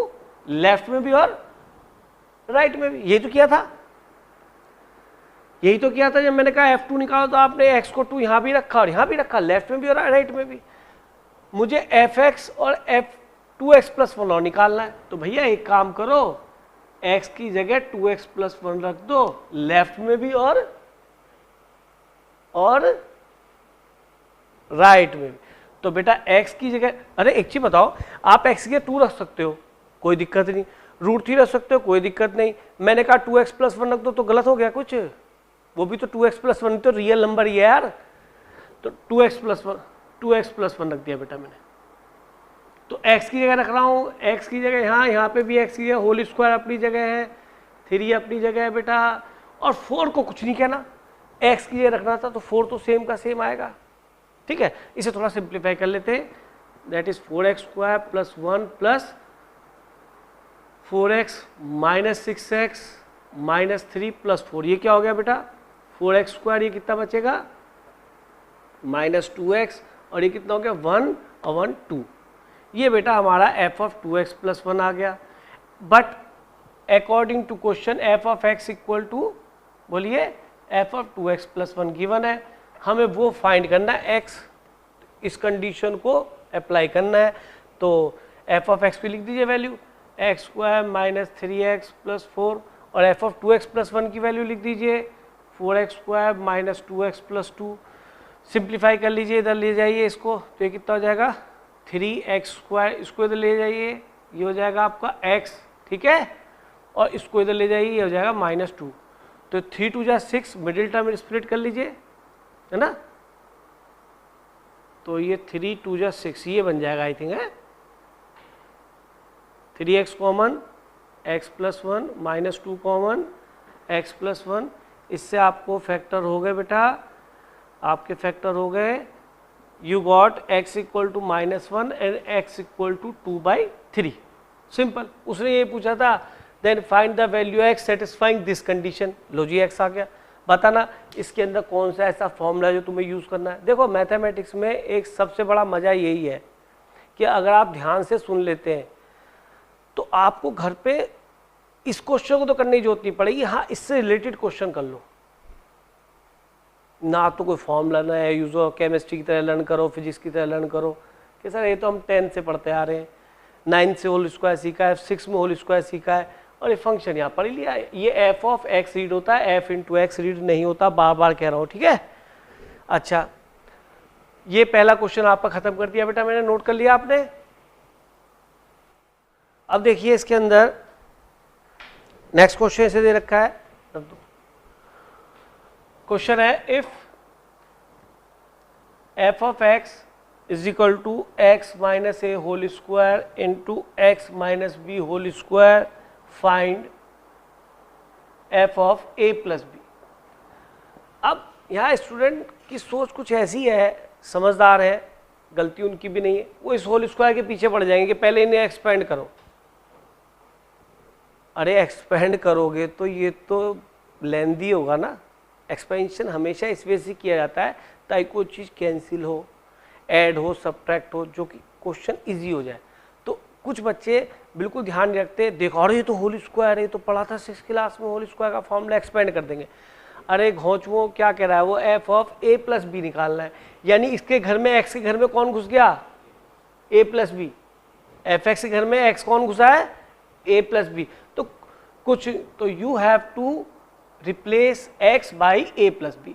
लेफ्ट में भी और राइट में भी, यही तो किया था, यही तो किया था। जब मैंने कहा F2 निकालो तो आपने x को 2 यहाँ भी रखा और यहाँ भी रखा, लेफ्ट में भी और राइट में भी। मुझे fx और f2x+1 और निकालना है, तो भैया एक काम करो, x की जगह 2x+1 रख दो, लेफ्ट में भी और राइट में भी। तो बेटा x की जगह, अरे एक चीज बताओ, आप x की जगह 2 रख सकते हो, कोई दिक्कत नहीं, √3 रख सकते हो, कोई दिक्कत नहीं। मैंने कहा 2x+1 रख दो, तो गलत हो गया कुछ, वो भी तो 2x+1 तो रियल नंबर ही है यार, तो 2x+1 रख दिया बेटा मैंने। तो x की जगह रख रहा हूँ, x की जगह यहाँ पे भी x की जगह, होल स्क्वायर अपनी जगह है, 3 अपनी जगह है बेटा, और 4 को कुछ नहीं कहना, x की जगह रखना था, तो 4 तो सेम का सेम आएगा। ठीक है, इसे थोड़ा सिंप्लीफाई कर लेते हैं, that is 4x² + 1 + 4x - 6x - 3 + 4, ये क्या हो गया बेटा, 4x², ये कितना बचेगा -2x, और ये कितना हो गया 1 और 1 2। ये बेटा हमारा f(2x+1) आ गया। But according to question f(x) = बोलिए f(2x+1) गिवन है, हमें वो फाइंड करना है x, इस कंडीशन को अप्लाई करना है। तो f(x) पे लिख दीजिए वैल्यू x² - 3x + 4, और f(2x+1) की वैल्यू लिख दीजिए 4x² - 2x + 2। सिंप्लीफाई कर लीजिए, इधर ले जाइए इसको, तो ये कितना हो जाएगा 3x², इसको इधर ले जाइए, ये हो जाएगा आपका x, ठीक है, और इसको इधर ले जाइए, ये हो जाएगा -2। तो 3 × 2 = 6, मिडिल टर्म स्प्लिट कर लीजिए, है ना, तो ये 3 × 2 = 6, ये बन जाएगा आई थिंक है, 3x common, x + 1 -2 common, x + 1, इससे आपको फैक्टर हो गए बेटा, आपके फैक्टर हो गए, you got x = -1 and x = 2/3। Simple, उसने ये पूछा था then find the value x satisfying this condition, लो जी x आ गया। बताना इसके अंदर कौन सा ऐसा फॉर्मूला जो तुम्हें यूज़ करना है। देखो मैथमेटिक्स में एक सबसे बड़ा मज़ा यही है कि अगर आप ध्यान से सुन लेते हैं तो आपको घर पे इस क्वेश्चन को तो करने की जरूरत नहीं पड़ेगी, हाँ इससे रिलेटेड क्वेश्चन कर लो ना, तो कोई फॉर्मूला ना है यूज़ हो, केमिस्ट्री की तरह लर्न करो, फिजिक्स की तरह लर्न करो कि सर ये तो हम 10 से पढ़ते आ रहे हैं, 9 से होल स्क्वायर सीखा है, 6 में होल स्क्वायर सीखा है, और ये फंक्शन यहाँ पढ़ लिया। ये f(x) रीड होता है, f(x) रीड नहीं होता, बार बार कह रहा हूँ, ठीक है। अच्छा, ये पहला क्वेश्चन आपका खत्म कर दिया बेटा मैंने, नोट कर लिया आपने। अब देखिए इसके अंदर नेक्स्ट क्वेश्चन इसे दे रखा है, क्वेश्चन है if f(x) = x - a whole square into x - b whole square, find f(a + b)। अब यहाँ स्टूडेंट की सोच कुछ ऐसी है, समझदार है, गलती उनकी भी नहीं है, वो इस होल स्क्वायर के पीछे पड़ जाएंगे कि पहले इन्हें एक्सपेंड करो। अरे एक्सपेंड करोगे तो ये तो लेंदी होगा ना, एक्सपेंशन हमेशा इस वजह से किया जाता है ताकि कोई चीज़ कैंसिल हो, ऐड हो, सब्ट्रैक्ट हो, जो कि क्वेश्चन इजी हो जाए। तो कुछ बच्चे बिल्कुल ध्यान नहीं रखते, देखो अरे ये तो होल स्क्वायर है, ये तो पढ़ा था 6th क्लास में, होल स्क्वायर का फॉर्मूला एक्सपेंड कर देंगे। अरे घोंचुओं क्या कह रहा है, वो f(a + b) निकालना है, यानी इसके घर में, x के घर में कौन घुस गया, a + b, f(x) के घर में x कौन घुसा है, a + b। तो कुछ तो you have to replace x by a + b।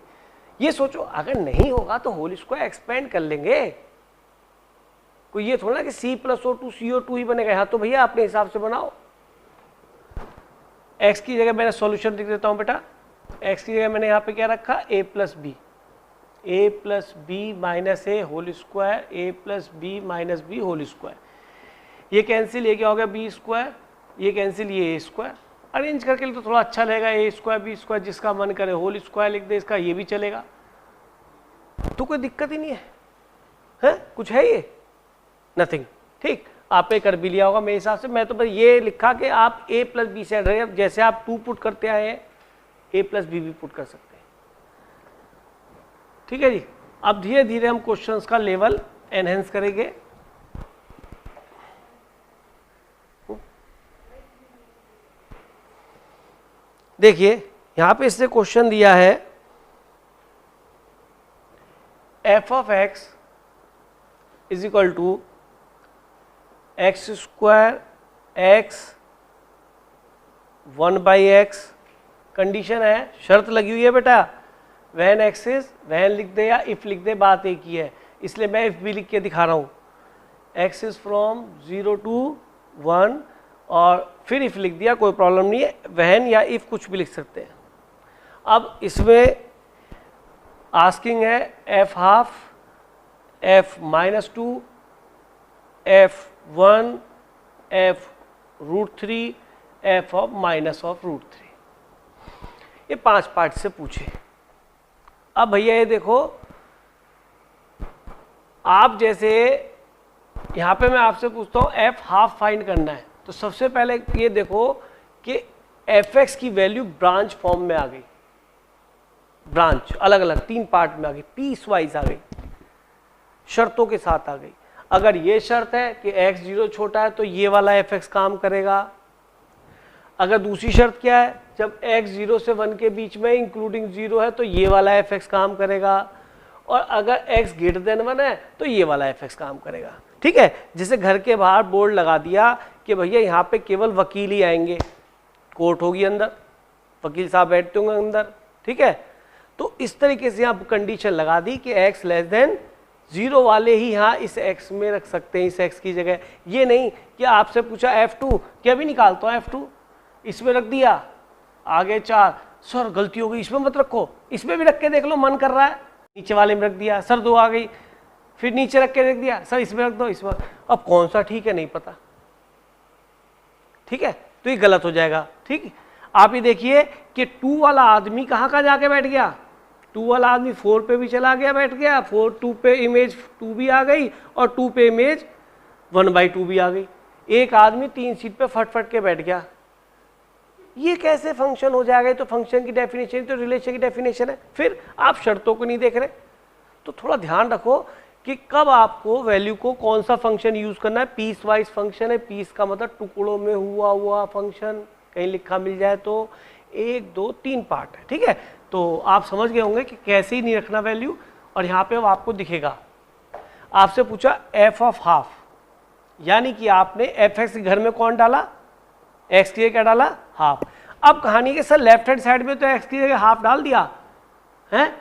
ये सोचो अगर नहीं होगा तो होल स्क्वायर एक्सपेंड कर लेंगे, कोई ये थोड़ा ना कि C + O2 CO2 ही बनेगा। यहाँ तो भैया अपने हिसाब से बनाओ। x की जगह मैंने सॉल्यूशन लिख देता हूँ बेटा, x की जगह मैंने यहाँ पे क्या रखा, a + b, a + b - a whole square, a + b - b whole square, ये कैंसिल, ये क्या हो गया b², ये कैंसिल, ये a²। अरेंज करके लिए तो थोड़ा अच्छा लगेगा, a² b², जिसका मन करे होल स्क्वायर लिख दे, इसका ये भी चलेगा। तो कोई दिक्कत ही नहीं है कुछ है ये, नथिंग। ठीक, आपने कर भी लिया होगा मेरे हिसाब से। मैं तो बस ये लिखा कि आप a प्लस बी से रहे, जैसे आप 2 पुट करते आए हैं a प्लस बी भी पुट कर सकते हैं। ठीक है जी। अब धीरे धीरे हम क्वेश्चंस का लेवल एनहेंस करेंगे। देखिए यहां पे इससे क्वेश्चन दिया है f of x is equal to X square X 1/x। Condition है, शर्त लगी हुई है बेटा, वैन एक्स इज, वैन लिख दे या इफ लिख दे, बात एक ही है, इसलिए मैं इफ भी लिख के दिखा रहा हूं। एक्स इज फ्रॉम 0 to 1 और फिर इफ लिख दिया, कोई प्रॉब्लम नहीं है, वैन या इफ कुछ भी लिख सकते हैं। अब इसमें आस्किंग है F half, F -2, f1, f√3, f of minus of √3। ये 5 पार्ट से पूछे। अब भैया ये देखो, आप जैसे यहां पे मैं आपसे पूछता हूं f हाफ फाइंड करना है, तो सबसे पहले ये देखो कि fx की वैल्यू ब्रांच फॉर्म में आ गई, ब्रांच अलग अलग 3 पार्ट में आ गई, पीस वाइज आ गई, शर्तों के साथ आ गई। अगर ये शर्त है कि x 0 छोटा है तो ये वाला fx काम करेगा। अगर दूसरी शर्त क्या है, जब x 0 से 1 के बीच में इंक्लूडिंग 0 है तो ये वाला fx काम करेगा, और अगर x ग्रेटर देन 1 है तो ये वाला fx काम करेगा। ठीक है, जैसे घर के बाहर बोर्ड लगा दिया कि भैया यहाँ पे केवल वकील ही आएंगे, कोर्ट होगी अंदर, वकील साहब बैठते होंगे अंदर। ठीक है, तो इस तरीके से आप कंडीशन लगा दी कि x लेस देन 0 वाले ही यहाँ इस x में रख सकते हैं, इस x की जगह। ये नहीं कि आपसे पूछा f2 क्या भी निकालता हूँ, f2 इसमें रख दिया, आगे 4, सर गलती हो गई इसमें मत रखो, इसमें भी रख के देख लो, मन कर रहा है, नीचे वाले में रख दिया, सर 2 आ गई, फिर नीचे रख के रख दिया, सर इसमें रख दो, इसमें। अब कौन सा ठीक है नहीं पता। ठीक है, तो ये गलत हो जाएगा। ठीक, आप ये देखिए कि 2 वाला आदमी कहाँ जाके बैठ गया, 2 वाला आदमी 4 पे भी चला गया, बैठ गया, 2 पे इमेज 2 भी आ गई और 2 पे इमेज 1/2 भी आ गई। एक आदमी 3 सीट पे फट के बैठ गया। ये कैसे फंक्शन हो जाएगा? तो फंक्शन की डेफिनेशन तो रिलेशन की डेफिनेशन है, फिर आप शर्तों को नहीं देख रहे। तो थोड़ा ध्यान रखो कि कब आपको वैल्यू को कौन सा फंक्शन यूज करना है। पीस वाइज फंक्शन है, पीस का मतलब टुकड़ों में हुआ फंक्शन, कहीं लिखा मिल जाए तो 1 2 3 पार्ट है। ठीक है, तो आप समझ गए होंगे कि कैसे ही नहीं रखना वैल्यू। और यहाँ पे आपको दिखेगा, आपसे पूछा f ऑफ हाफ, यानी कि आपने fx के घर में कौन डाला, x की क्या डाला, हाफ। अब कहानी के सर लेफ्ट हैंड साइड में तो x की जगह हाफ डाल दिया है,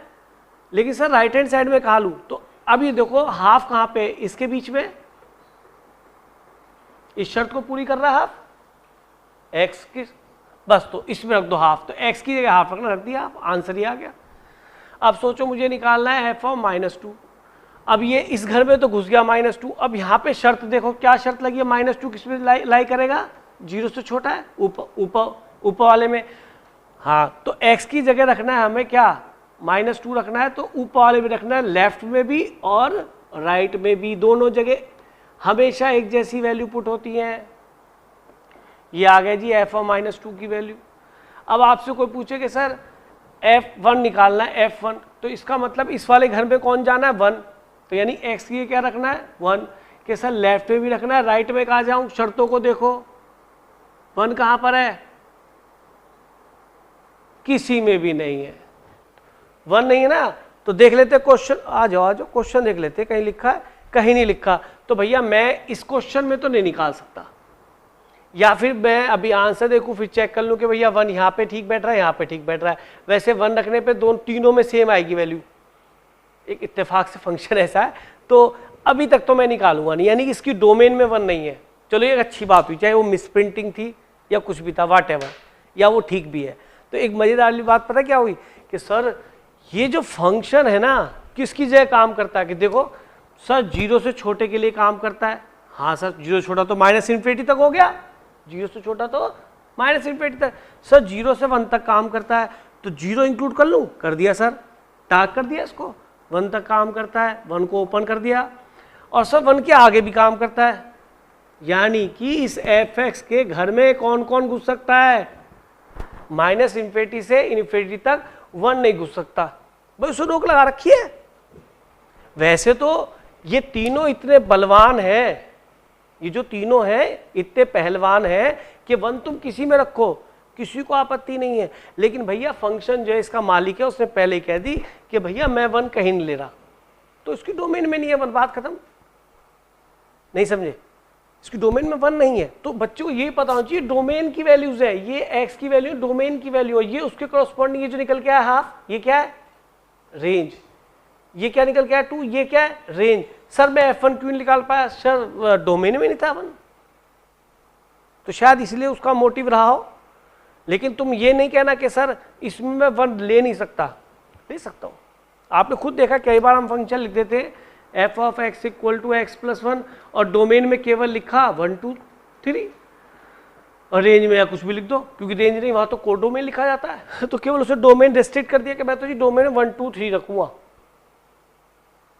लेकिन सर राइट हैंड साइड में कहा लूँ, तो अब ये देखो हाफ कहाँ पे, इसके बीच में, इस शर्त को पूरी कर रहा है हाफ, x की, बस तो इसमें रख दो हाफ, तो x की जगह हाफ रखना, रख दिया आप, आंसर ही आ गया। अब सोचो मुझे निकालना है f ऑफ -2। अब ये इस घर में तो घुस गया -2। अब यहाँ पे शर्त देखो, क्या शर्त लगी है, -2 किस में लाई करेगा, 0 से छोटा है, ऊपर वाले में। हाँ, तो x की जगह रखना है हमें क्या, -2 रखना है, तो ऊपर वाले में रखना है, लेफ्ट में भी और राइट में भी, दोनों जगह हमेशा एक जैसी वैल्यू पुट होती है। ये आ गया जी f ऑफ -2 की वैल्यू। अब आपसे कोई पूछे कि सर f1 निकालना है, f1, तो इसका मतलब इस वाले घर में कौन जाना है, 1, तो यानी x की क्या रखना है, 1, कि सर लेफ्ट में भी रखना है, राइट में कहाँ जाऊँ, शर्तों को देखो, 1 कहाँ पर है, किसी में भी नहीं है, 1 नहीं है ना। तो देख लेते क्वेश्चन, आ जाओ क्वेश्चन देख लेते, कहीं लिखा है, कहीं नहीं लिखा। तो भैया मैं इस क्वेश्चन में तो नहीं निकाल सकता, या फिर मैं अभी आंसर देखूं फिर चेक कर लूं कि भैया 1 यहाँ पे ठीक बैठ रहा है, यहाँ पे ठीक बैठ रहा है। वैसे 1 रखने पे तीनों में सेम आएगी वैल्यू, एक इत्तेफाक से फंक्शन ऐसा है, तो अभी तक तो मैं निकालूंगा नहीं, यानी कि इसकी डोमेन में 1 नहीं है। चलो ये अच्छी बात हुई, चाहे वो मिसप्रिंटिंग थी या कुछ भी था, व्हाटएवर, या वो ठीक भी है। तो एक मजेदार वाली बात पता क्या हुई कि सर ये जो फंक्शन है ना, किसकी जगह काम करता है, कि देखो सर 0 से छोटे के लिए काम करता है। हाँ सर 0 छोटा तो -∞ तक हो गया, 0 से छोटा तो -∞ तक। सर 0 से 1 तक काम करता है, तो 0 इंक्लूड कर लूँ, कर दिया सर, टाक कर दिया इसको, 1 तक काम करता है, 1 को ओपन कर दिया और सर 1 के आगे भी काम करता है, यानी कि इस fx के घर में कौन कौन घुस सकता है, माइनस इन्फिनिटी से इन्फिनिटी तक 1 नहीं घुस सकता। भाई उसने रोक लगा रखी है। वैसे तो ये तीनों इतने बलवान हैं, ये जो तीनों हैं इतने पहलवान हैं कि 1 तुम किसी में रखो, किसी को आपत्ति नहीं है, लेकिन भैया फंक्शन जो है इसका मालिक है, उसने पहले ही कह दी कि भैया मैं 1 कहीं नहीं ले रहा, तो इसकी डोमेन में नहीं है 1, बात खत्म। नहीं समझे, इसकी डोमेन में 1 नहीं है। तो बच्चों को ये पता होना चाहिए डोमेन की वैल्यूज है, ये x की वैल्यू डोमेन की वैल्यू है, ये उसके करस्पॉन्डिंग ये जो निकल के आया हाफ, ये क्या है रेंज, ये क्या निकल के आया 2, ये क्या है रेंज। सर मैं f1 क्यों निकाल पाया, सर डोमेन में नहीं था 1, तो शायद इसलिए उसका मोटिव रहा हो। लेकिन तुम ये नहीं कहना कि सर इसमें मैं 1 ले नहीं सकता, ले सकता हूँ। आपने खुद देखा कई बार हम फंक्शन लिख देते f of x equal to X plus 1 और डोमेन में केवल लिखा 1 2 3 और रेंज में या कुछ भी लिख दो, क्योंकि रेंज नहीं वहाँ तो कोड डोमेन लिखा जाता है तो केवल उसे डोमेन रेस्ट्रिक्ट कर दिया कि मैं तो जी डोमेन में 1 2 3 रखूँगा,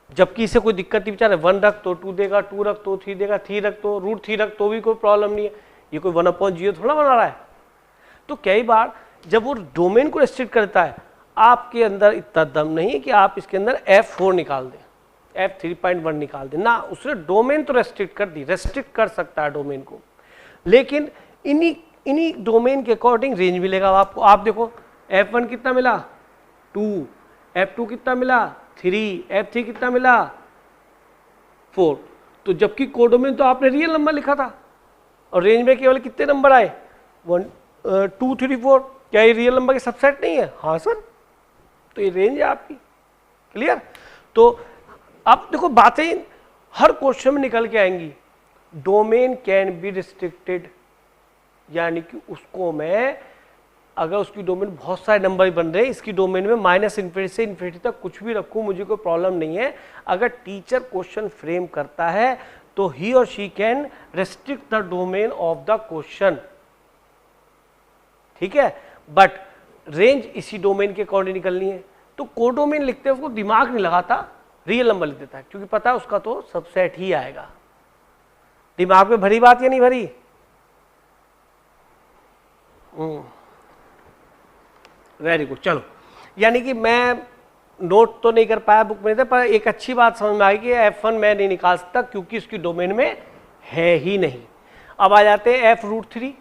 जबकि इसे कोई दिक्कत नहीं। बेचारा 1 रख तो 2 देगा, 2 रख तो 3 देगा, 3 रख तो √3 रख तो भी कोई प्रॉब्लम नहीं है, ये कोई 1/0 थोड़ा बना रहा है। तो कई बार जब वो डोमेन को रेस्ट्रिक्ट करता है, आपके अंदर इतना दम नहीं है कि आप इसके अंदर f4 निकाल दें, f3.1 निकाल दें ना, उसने डोमेन तो रेस्ट्रिक्ट कर दी, रेस्ट्रिक्ट कर सकता है डोमेन को, लेकिन इन्हीं डोमेन के अकॉर्डिंग रेंज मिलेगा आपको। आप देखो f1 कितना मिला 2, f2 कितना मिला 3, f3 कितना मिला 4, तो जबकि कोडोमेन तो आपने रियल नंबर लिखा था और रेंज में केवल कितने नंबर आए 1 2 3 4, क्या ये रियल नंबर के सबसेट नहीं है? हाँ सर, तो ये रेंज है आपकी। क्लियर? तो अब देखो बातें हर क्वेश्चन में निकल के आएंगी। डोमेन कैन बी रिस्ट्रिक्टेड, यानी कि उसको मैं अगर उसकी डोमेन बहुत सारे नंबर बन रहे हैं, इसकी डोमेन में माइनस इन्फिनिटी से इन्फिनिटी तक कुछ भी रखूं, मुझे कोई प्रॉब्लम नहीं है। अगर टीचर क्वेश्चन फ्रेम करता है तो ही और she can restrict the domain of the question, ठीक है, बट रेंज इसी डोमेन के अकॉर्डिंग निकलनी है। तो कोडोमेन लिखते हैं उसको दिमाग नहीं लगाता, रियल नंबर लिख देता है, क्योंकि पता है उसका तो सबसेट ही आएगा। दिमाग में भरी बात या नहीं भरी? Very good. चलो, यानी कि मैं नोट तो नहीं कर पाया बुक में, पर एक अच्छी बात समझ में आई कि f1 मैं नहीं निकाल सकता क्योंकि उसकी डोमेन में है ही नहीं। अब आ जाते हैं f√3।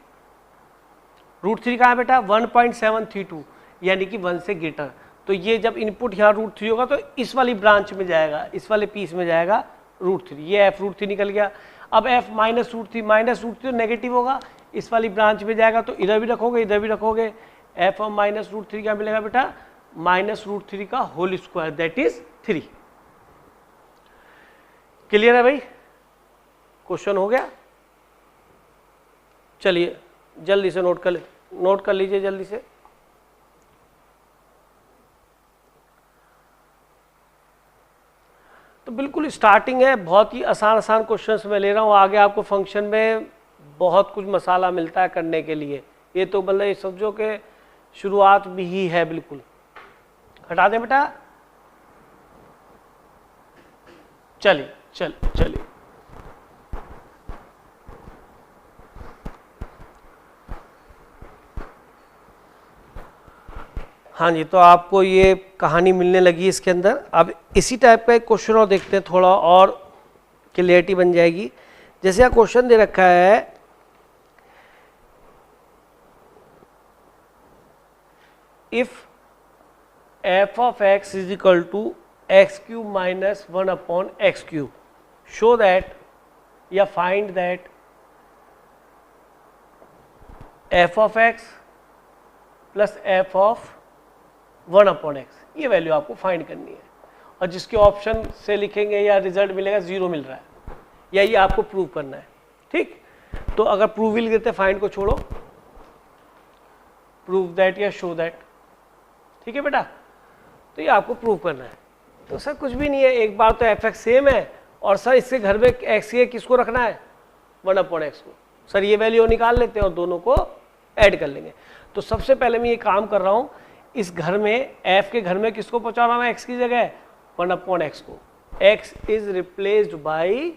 √3 कहाँ है बेटा 1.732, यानी कि 1 से ग्रेटर। तो ये जब इनपुट यहाँ √3 होगा तो इस वाली ब्रांच में जाएगा, इस वाले पीस में जाएगा √3, ये f√3 निकल गया। अब f -√3 तो नेगेटिव होगा, इस वाली ब्रांच में जाएगा, तो इधर भी रखोगे इधर भी रखोगे, f और -√3 क्या मिलेगा बेटा -√3 का whole square, that is 3। Clear है भाई? क्वेश्चन हो गया? चलिए जल्दी से नोट कर लीजिए जल्दी से। तो बिल्कुल स्टार्टिंग है, बहुत ही आसान क्वेश्चंस मैं ले रहा हूँ, आगे आपको फंक्शन में बहुत कुछ मसाला मिलता है करने के लिए। ये तो मतलब समझो कि शुरुआत भी ही है। बिल्कुल हटा दें बेटा, चलिए हाँ जी, तो आपको ये कहानी मिलने लगी इसके अंदर। अब इसी टाइप का एक क्वेश्चन और देखते हैं, थोड़ा और क्लियरिटी बन जाएगी। जैसे यहाँ क्वेश्चन दे रखा है if f of x is equal to x³ minus 1/x³, show that या find that f of x plus f of 1/x, ये वैल्यू आपको फाइंड करनी है। और जिसके ऑप्शन से लिखेंगे या रिजल्ट मिलेगा 0 मिल रहा है, या ये आपको प्रूव करना है। ठीक, तो अगर प्रूव भी लिख देते फाइंड को छोड़ो, प्रूव दैट या शो दैट, ठीक है बेटा, तो ये आपको प्रूव करना है। तो सर कुछ भी नहीं है, एक बार तो f(x) सेम है और सर इसके घर में x के किसको रखना है 1/x को। सर ये वैल्यू निकाल लेते हैं और दोनों को ऐड कर लेंगे। तो सबसे पहले मैं ये काम कर रहा हूँ, इस घर में f के घर में किसको पहुँचा रहा हूँ x की जगह 1/x को, x is replaced by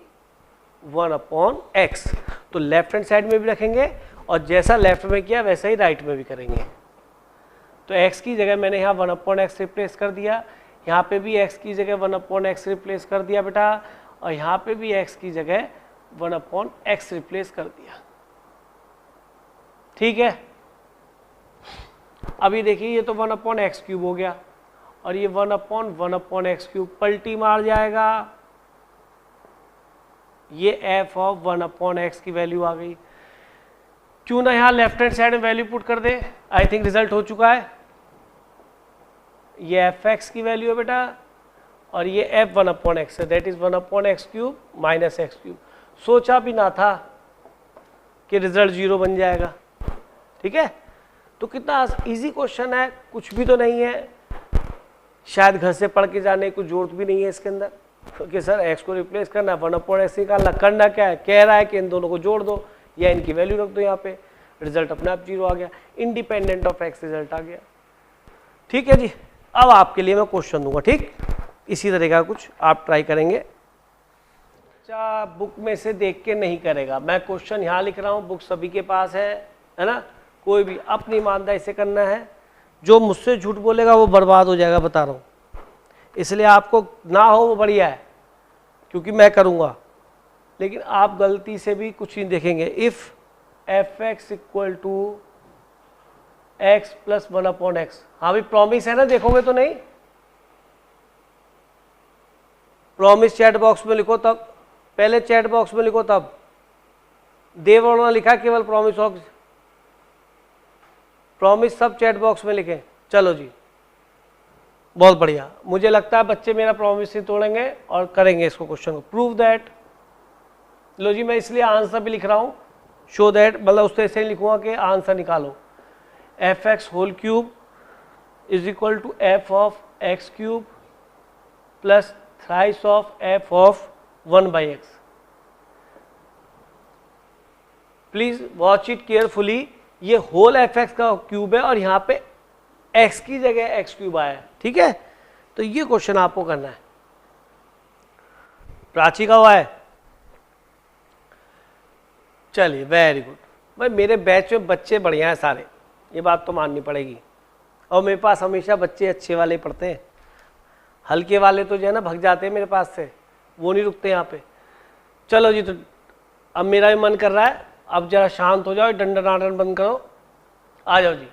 1/x। तो लेफ्ट हैंड साइड में भी रखेंगे और जैसा लेफ्ट में किया वैसा ही राइट में भी करेंगे। तो x की जगह मैंने यहाँ 1/x रिप्लेस कर दिया, यहाँ पे भी x की जगह 1/x रिप्लेस कर दिया बेटा, और यहाँ पे भी x की जगह 1/x रिप्लेस कर दिया। ठीक है, अभी देखिए ये तो 1/x³ हो गया और ये 1/1/x³ पलटी मार जाएगा, ये f ऑफ 1/x की वैल्यू आ गई। क्यों ना यहाँ लेफ्ट हैंड साइड में वैल्यू पुट कर दे, आई थिंक रिजल्ट हो चुका है। ये fx की वैल्यू है बेटा और ये f 1/x है, that is 1/x³ minus x³। सोचा भी ना था कि रिजल्ट 0 बन जाएगा। ठीक है, तो कितना इजी क्वेश्चन है, कुछ भी तो नहीं है, शायद घर से पढ़ के जाने की कुछ जरूरत भी नहीं है इसके अंदर कि सर x को रिप्लेस करना, 1/x निकालना, करना क्या है, कह रहा है कि इन दोनों को जोड़ दो या इनकी वैल्यू रख दो यहाँ पे, रिजल्ट अपने आप 0 आ गया, इंडिपेंडेंट ऑफ x रिजल्ट आ गया। ठीक है जी, अब आपके लिए मैं क्वेश्चन दूंगा, ठीक इसी तरह का कुछ आप ट्राई करेंगे। अच्छा, बुक में से देख के नहीं करेगा, मैं क्वेश्चन यहाँ लिख रहा हूँ, बुक सभी के पास है ना, कोई भी अपनी ईमानदारी से करना है, जो मुझसे झूठ बोलेगा वो बर्बाद हो जाएगा, बता रहा हूँ। इसलिए आपको ना हो वो बढ़िया है क्योंकि मैं करूँगा, लेकिन आप गलती से भी कुछ नहीं देखेंगे। If fx equal to x plus 1/x, हाँ भी प्रॉमिस है ना, देखोगे तो नहीं, प्रॉमिस चैट बॉक्स में लिखो, तब पहले चैट बॉक्स में लिखो, तब देववर्णा लिखा, केवल प्रॉमिस सब चैट बॉक्स में लिखें। चलो जी, बहुत बढ़िया, मुझे लगता है बच्चे मेरा प्रॉमिस ही तोड़ेंगे और करेंगे इसको, क्वेश्चन को प्रूव दैट। लो जी, मैं इसलिए आंसर भी लिख रहा हूँ, शो दैट, मतलब उससे ऐसे ही लिखूंगा कि आंसर निकालो। fx³ is equal to f of x³ plus thrice of f of 1/x। Please watch it carefully, ये होल fx का क्यूब है और यहाँ पे x की जगह x³ आया है। ठीक है, तो ये क्वेश्चन आपको करना है। प्राची का हुआ है, चलिए वेरी गुड भाई, मेरे बैच में बच्चे बढ़िया हैं सारे, ये बात तो माननी पड़ेगी, और मेरे पास हमेशा बच्चे अच्छे वाले पढ़ते हैं, हल्के वाले तो जो है ना भग जाते हैं मेरे पास से, वो नहीं रुकते यहाँ पे। चलो जी, तो अब मेरा भी मन कर रहा है, अब जरा शांत हो जाओ, डंडा नाटन बंद करो, आ जाओ जी।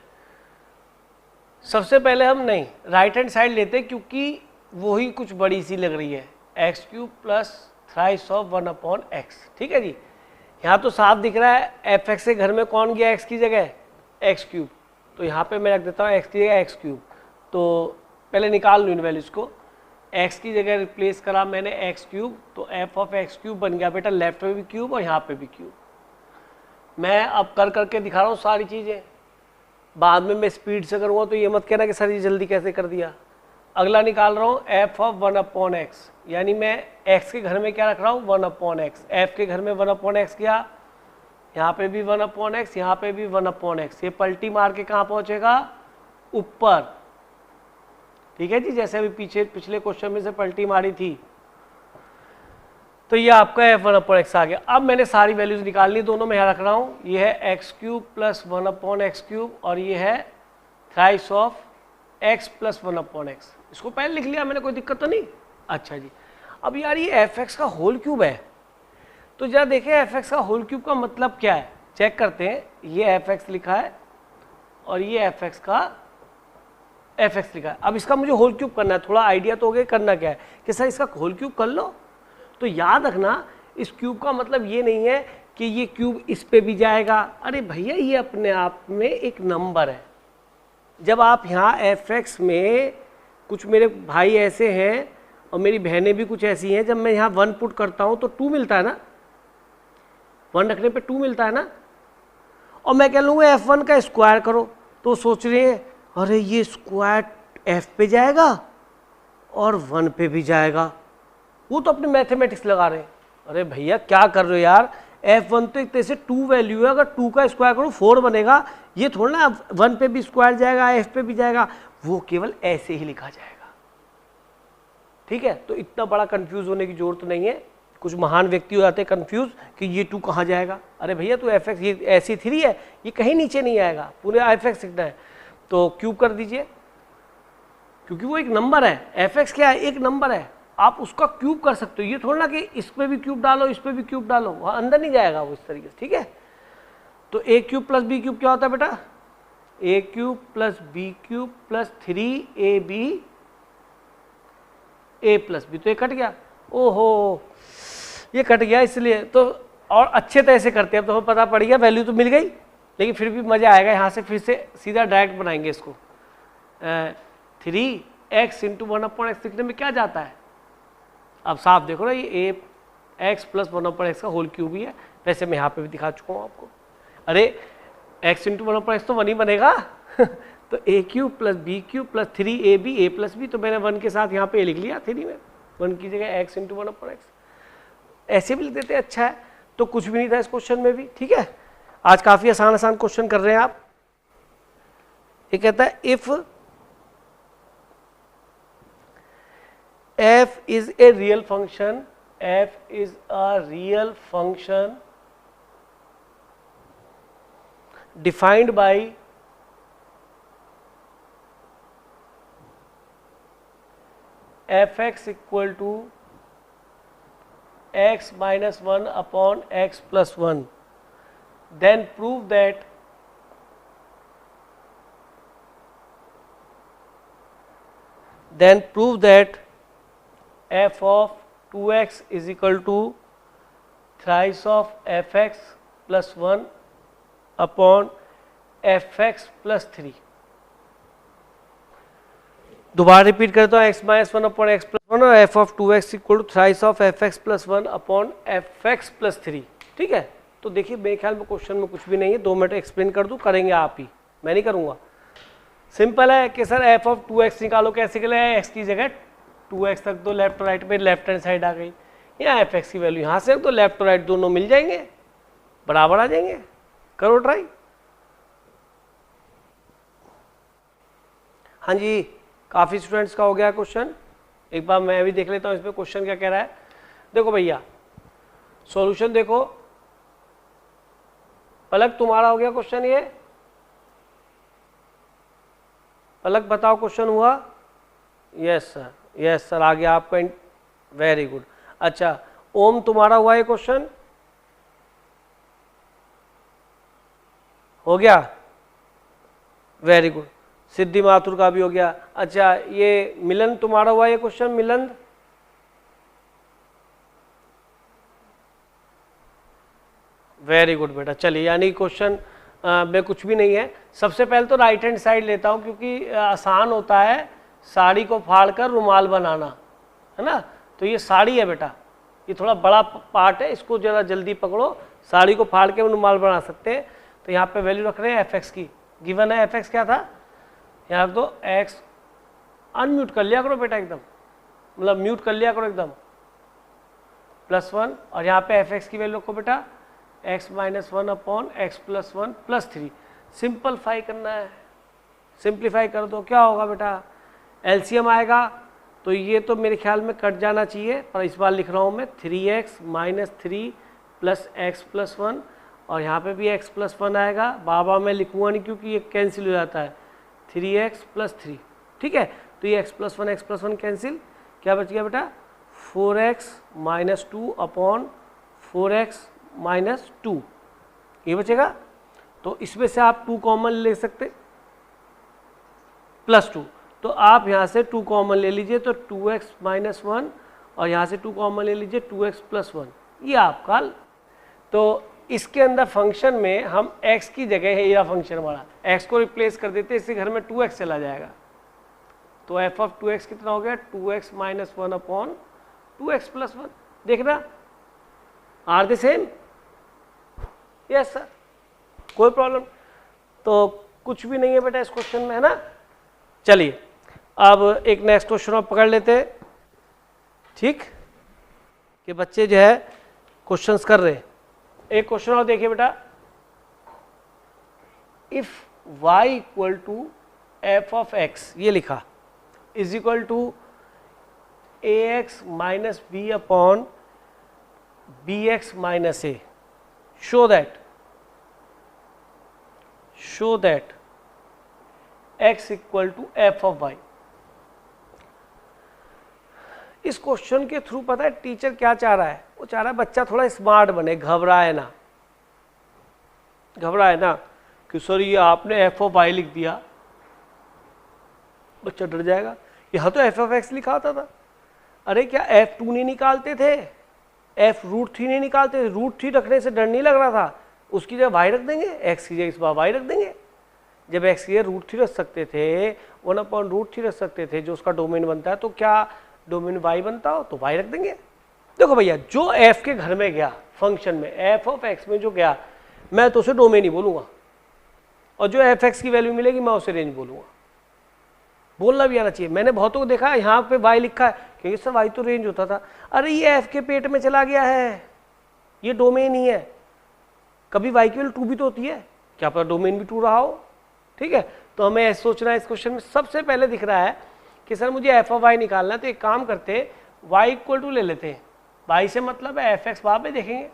सबसे पहले हम नहीं राइट हैंड साइड लेते क्योंकि वही कुछ बड़ी सी लग रही है, x³ plus thrice of 1/x। ठीक है जी, यहाँ तो साफ दिख रहा है fx के घर में कौन गया x की जगह, x³, तो यहाँ पे मैं रख देता हूँ x की जगह x³। तो पहले निकाल लूँ इन वैल्यूज को, x की जगह रिप्लेस करा मैंने x³, तो f ऑफ x³ बन गया बेटा, लेफ्ट में भी क्यूब और यहाँ पे भी क्यूब। मैं अब कर करके दिखा रहा हूँ सारी चीज़ें, बाद में मैं स्पीड से करूँगा तो ये मत कहना कि सर ये जल्दी कैसे कर दिया। अगला निकाल रहा हूँ f ऑफ 1/x, यानी मैं x के घर में क्या रख रहा हूँ 1/x, f के घर में 1/x किया, यहाँ पे भी 1/x, यहाँ पे भी 1/x, ये पलटी मार के कहाँ पहुँचेगा, ऊपर। ठीक है जी, जैसे अभी पिछले क्वेश्चन में से पलटी मारी थी, तो ये आपका f 1/x आ गया। अब मैंने सारी वैल्यूज निकाल ली, दोनों में यहाँ रख रहा हूँ, ये है x³ प्लस 1/x³ और ये है thrice of x plus 1/x। इसको पहले लिख लिया मैंने, कोई दिक्कत तो नहीं। अच्छा जी, अब यार ये fx का होल क्यूब है, तो जरा देखें fx का होल क्यूब का मतलब क्या है, चेक करते हैं। ये fx लिखा है और ये fx लिखा है। अब इसका मुझे होल क्यूब करना है, थोड़ा आइडिया तो हो गया करना क्या है कि सर इसका होल क्यूब कर लो। तो याद रखना, इस क्यूब का मतलब ये नहीं है कि ये क्यूब इस पे भी जाएगा, अरे भैया ये अपने आप में एक नंबर है। जब आप यहाँ fx में, कुछ मेरे भाई ऐसे हैं और मेरी बहनें भी कुछ ऐसी हैं, जब मैं यहाँ 1 पुट करता हूँ तो 2 मिलता है ना, 1 रखने पे 2 मिलता है ना, और मैं कह लूँगा f1 का स्क्वायर करो, तो सोच रहे हैं अरे ये स्क्वायर f पे जाएगा और 1 पे भी जाएगा, वो तो अपने मैथमेटिक्स लगा रहे हैं। अरे भैया क्या कर रहे हो यार, f1 तो एक तरह से 2 वैल्यू है, अगर 2 का स्क्वायर करो 4 बनेगा, ये थोड़ा ना 1 पे भी स्क्वायर जाएगा f पे भी जाएगा, वो केवल ऐसे ही लिखा जाएगा। ठीक है, तो इतना बड़ा कंफ्यूज होने की जरूरत नहीं है। कुछ महान व्यक्ति हो जाते हैं कंफ्यूज कि ये 2 कहाँ जाएगा, अरे भैया तो एफ एक्स, ये ऐसी 3 है, ये कहीं नीचे नहीं आएगा, पूरे एफ एक्स लिखना है तो क्यूब कर दीजिए, क्योंकि वो एक नंबर है। एफ एक्स क्या है, एक नंबर है, आप उसका क्यूब कर सकते हो। ये थोड़ा ना कि इस पे भी क्यूब डालो, इस पे भी क्यूब डालो, वहाँ अंदर नहीं जाएगा वो इस तरीके से, ठीक है। तो a cube plus B cube क्या होता है बेटा, a cube plus B cube plus 3ab a plus B, तो ये कट गया, ओहो ये कट गया, इसलिए तो और अच्छे तरह से करते हैं। अब तो हमें पता पड़ गया, वैल्यू तो मिल गई, लेकिन फिर भी मज़ा आएगा। यहाँ से फिर से सीधा डायरेक्ट बनाएंगे इसको। 3x इंटू 1/x लिखने में क्या जाता है, अब साफ देखो ना, ये x प्लस 1/x का होल क्यूब ही है। वैसे मैं यहाँ पे भी दिखा चुका हूँ आपको। अरे x इंटू 1/x तो 1 ही बनेगा तो a cube plus B cube plus 3ab a plus B, तो मैंने 1 के साथ यहाँ पे a लिख लिया 3 में, 1 की जगह x इंटू 1/x, ऐसे भी लिख देते हैं, अच्छा है। तो कुछ भी नहीं था इस क्वेश्चन में भी, ठीक है। आज काफ़ी आसान आसान क्वेश्चन कर रहे हैं आप। ये कहता है if f is a real function, f is a real function defined by fx equal to x minus 1 upon x plus 1, then prove that f of 2x is equal to thrice of fx plus 1 upon fx plus 3। दोबारा repeat करता हूँ, x minus 1 upon x plus 1 और f of 2x equal to thrice of fx plus 1 upon fx plus 3, ठीक है। तो देखिए मेरे ख्याल में क्वेश्चन में कुछ भी नहीं है, 2 मिनट एक्सप्लेन कर दूँ, करेंगे आप ही, मैं नहीं करूँगा। सिंपल है कि सर f ऑफ 2x निकालो, कैसे निकले, x की जगह 2x तक दो, लेफ्ट और राइट में लेफ्ट हैंड साइड आ गई, यहाँ fx की वैल्यू यहाँ से तो लेफ्ट और राइट दोनों मिल जाएंगे, बराबर आ जाएंगे। करो ट्राई। हाँ जी, काफ़ी स्टूडेंट्स का हो गया क्वेश्चन, एक बार मैं भी देख लेता हूँ इसमें क्वेश्चन क्या कह रहा है। देखो भैया सॉल्यूशन देखो, पलक तुम्हारा हो गया क्वेश्चन, ये पलक बताओ क्वेश्चन हुआ, यस सर, यस सर आ गया आपका, वेरी गुड। अच्छा ओम तुम्हारा हुआ ये क्वेश्चन, हो गया, वेरी गुड। सिद्धि माथुर का भी हो गया। अच्छा ये मिलन तुम्हारा हुआ ये क्वेश्चन, मिलन, वेरी गुड बेटा। चलिए यानी क्वेश्चन में कुछ भी नहीं है। सबसे पहले तो राइट हैंड साइड लेता हूँ क्योंकि आसान होता है साड़ी को फाड़ कर रुमाल बनाना, है ना। तो ये साड़ी है बेटा, ये थोड़ा बड़ा पार्ट है, इसको जरा जल्दी पकड़ो, साड़ी को फाड़ के रुमाल बना सकते हैं। तो यहाँ पे वैल्यू रख रहे हैं fx की, गिवन है fx क्या था, यहाँ रख दो x, अनम्यूट कर लिया करो बेटा एकदम, मतलब म्यूट कर लिया करो एकदम, +1, और यहाँ पे fx की वैल्यू रखो बेटा x minus 1 upon x plus 1 plus 3। Simplify करना है, सिंपलीफाई कर दो, क्या होगा बेटा, एलसीएम आएगा तो ये तो मेरे ख्याल में कट जाना चाहिए, पर इस बार लिख रहा हूँ मैं 3x minus 3 plus x plus 1, और यहाँ पे भी x प्लस 1 आएगा, बाबा मैं लिखूँगा नहीं क्योंकि ये कैंसिल हो जाता है, 3x प्लस 3, ठीक है। तो ये x प्लस 1 कैंसिल, क्या बच गया बेटा 4x minus 2 upon 4x minus 2, ये बचेगा। तो इसमें से आप 2 कॉमन ले सकते, +2, तो आप यहाँ से 2 कॉमन ले लीजिए तो 2x माइनस 1, और यहाँ से 2 कॉमन ले लीजिए 2x प्लस 1, ये आपका। तो इसके अंदर फंक्शन में हम x की जगह है ये फंक्शन हमारा, x को रिप्लेस कर देते, इससे घर में 2x चला जाएगा। तो f ऑफ 2x कितना हो गया, 2x minus 1 upon 2x plus 1। देखना are the same, yes sir, कोई प्रॉब्लम तो कुछ भी नहीं है बेटा इस क्वेश्चन में, है ना। चलिए अब एक नेक्स्ट क्वेश्चन और पकड़ लेते हैं, ठीक, कि बच्चे जो है क्वेश्चंस कर रहे हैं। एक क्वेश्चन और देखिए बेटा, if y equal to f of x, ये लिखा, is equal to A x minus B upon B x minus A, show that x equal to F of Y. इस क्वेश्चन के थ्रू पता है टीचर क्या चाह रहा है? वो चाह रहा है बच्चा थोड़ा स्मार्ट बने, घबराए ना कि सर ये आपने एफ ऑफ वाई लिख दिया, बच्चा डर जाएगा। यहाँ तो एफ ऑफ एक्स लिखा होता था। अरे क्या F2 नहीं निकालते थे, F√3 नहीं निकालते थे? √3 रखने से डर नहीं लग रहा था, उसकी जगह वाई रख देंगे, x की जगह इस बार वाई रख देंगे। जब x की जगह √3 रख सकते थे, 1/√3 रख सकते थे जो उसका डोमेन बनता है, तो क्या डोमेन y बनता हो तो y रख देंगे। देखो भैया, जो f के घर में गया फंक्शन में, f ऑफ x में जो गया, मैं तो उसे डोमेन ही बोलूँगा, और जो f(x) की वैल्यू मिलेगी मैं उसे रेंज बोलूँगा। बोलना भी आना चाहिए। मैंने बहुतों को देखा यहाँ पे y लिखा है, क्योंकि सर y तो रेंज होता था। अरे ये f के पेट में चला गया है, ये डोमेन ही है। कभी y की वैल्यू 2 भी तो होती है, क्या पता डोमेन भी 2 रहा हो। ठीक है, तो हमें ऐसा सोचना है। इस क्वेश्चन में सबसे पहले दिख रहा है कि सर मुझे एफ ऑफ वाई निकालना है, तो एक काम करते हैं, y इक्वल टू ले लेते हैं, y से मतलब है एफ एक्स, बाद में देखेंगे,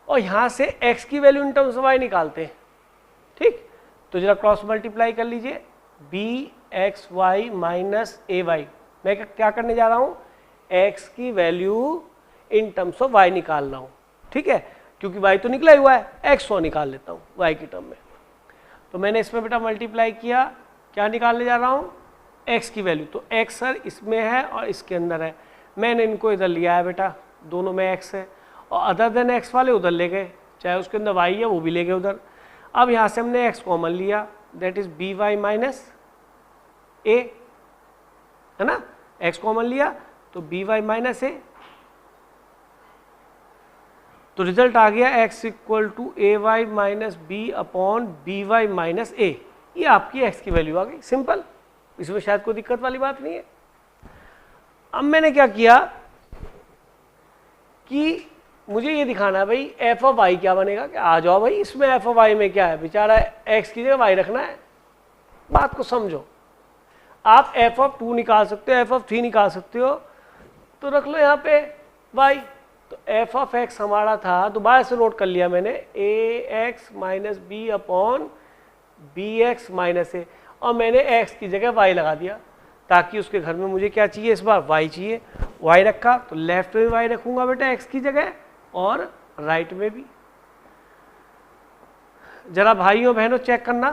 और यहाँ से x की value in terms of y निकालते हैं। ठीक, तो जरा क्रॉस मल्टीप्लाई कर लीजिए, बी एक्स वाई माइनस ए वाई। मैं क्या करने जा रहा हूँ? x की value in terms of y निकाल रहा हूँ। ठीक है, क्योंकि y तो निकला हुआ है, x और निकाल लेता हूँ y की टर्म में। तो मैंने इसमें बेटा मल्टीप्लाई किया, क्या निकालने जा रहा हूँ? x की वैल्यू। तो x सर इसमें है और इसके अंदर है, मैंने इनको इधर लिया है बेटा, दोनों में x है, और अदर देन x वाले उधर ले गए, चाहे उसके अंदर y है वो भी ले गए उधर। अब यहाँ से हमने x कॉमन लिया, that is b y minus a, है ना, x कॉमन लिया तो बी वाई माइनस ए, तो रिजल्ट आ गया x equal to a y minus B upon b y minus a. ये आपकी x की वैल्यू आ गई, सिंपल, इसमें शायद कोई दिक्कत वाली बात नहीं है। अब मैंने क्या किया कि मुझे ये दिखाना है भाई एफ ऑफ वाई क्या बनेगा। कि आ जाओ भाई, इसमें एफ ऑफ वाई में क्या है, बेचारा x की जगह वाई रखना है। बात को समझो, आप एफ ऑफ 2 निकाल सकते हो, एफ ऑफ 3 निकाल सकते हो, तो रख लो यहाँ पे y। तो एफ ऑफ एक्स हमारा था, दोबारा से नोट कर लिया मैंने, a x minus B upon B x minus a, और मैंने x की जगह y लगा दिया, ताकि उसके घर में मुझे क्या चाहिए, इस बार y चाहिए। y रखा तो लेफ्ट में y रखूंगा बेटा x की जगह, और राइट में भी। जरा भाइयों बहनों चेक करना,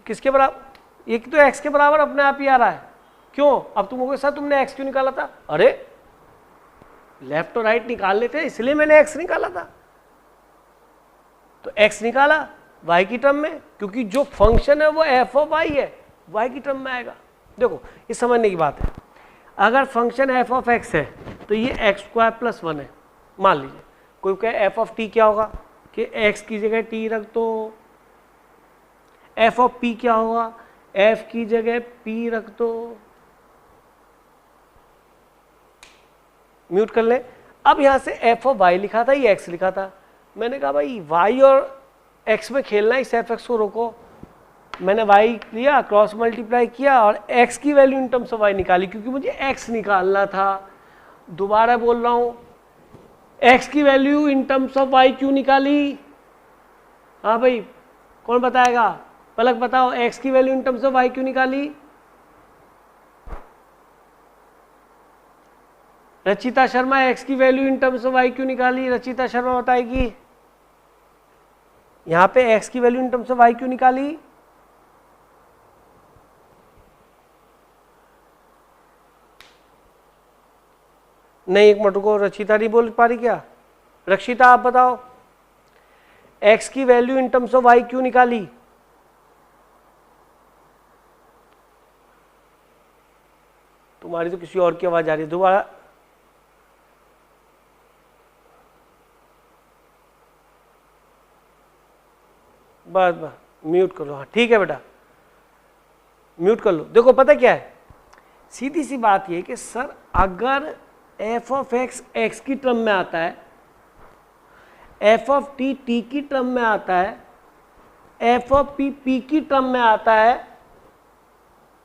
किसके बराबर, ये तो x के बराबर अपने आप ही आ रहा है। क्यों? अब तुम कहोगे सर तुमने x क्यों निकाला था? अरे लेफ्ट और राइट निकाल लेते, इसलिए मैंने x निकाला था। तो x निकाला y की टर्म में, क्योंकि जो फंक्शन है वो f ऑफ y है, y की टर्म में आएगा। देखो ये समझने की बात है, अगर फंक्शन f ऑफ x है तो ये x² + 1 है। मान लीजिए कोई कहे f ऑफ t क्या होगा, कि x की जगह t रख दो। f ऑफ p क्या होगा, f की जगह p रख दो। म्यूट कर ले। अब यहाँ से एफ ऑफ वाई लिखा था, ये एक्स लिखा था, मैंने कहा भाई वाई और एक्स में खेलना, इस एफ एक्स को रोको। मैंने वाई लिया, क्रॉस मल्टीप्लाई किया, और एक्स की value in terms of Y निकाली, क्योंकि मुझे एक्स निकालना था। दोबारा बोल रहा हूँ, एक्स की value in terms of Y क्यों निकाली? हाँ भाई, कौन बताएगा? पलक बताओ, एक्स की value in terms of Y क्यों निकाली? रचिता शर्मा, x की value in terms of y क्यों निकाली? रचिता शर्मा बताएगी। यहां पे x की value in terms of y क्यों निकाली? नहीं, एक मिनट रुको, रचिता नहीं बोल पा रही क्या? रक्षिता आप बताओ, x की value in terms of y क्यों निकाली? तुम्हारी तो किसी और की आवाज आ रही है, दोबारा। बस बस म्यूट कर लो। हाँ ठीक है बेटा, म्यूट कर लो। देखो पता क्या है, सीधी सी बात ये कि सर अगर एफ ऑफ एक्स एक्स की टर्म में आता है, एफ ऑफ टी टी की टर्म में आता है, एफ ऑफ पी पी की टर्म में आता है,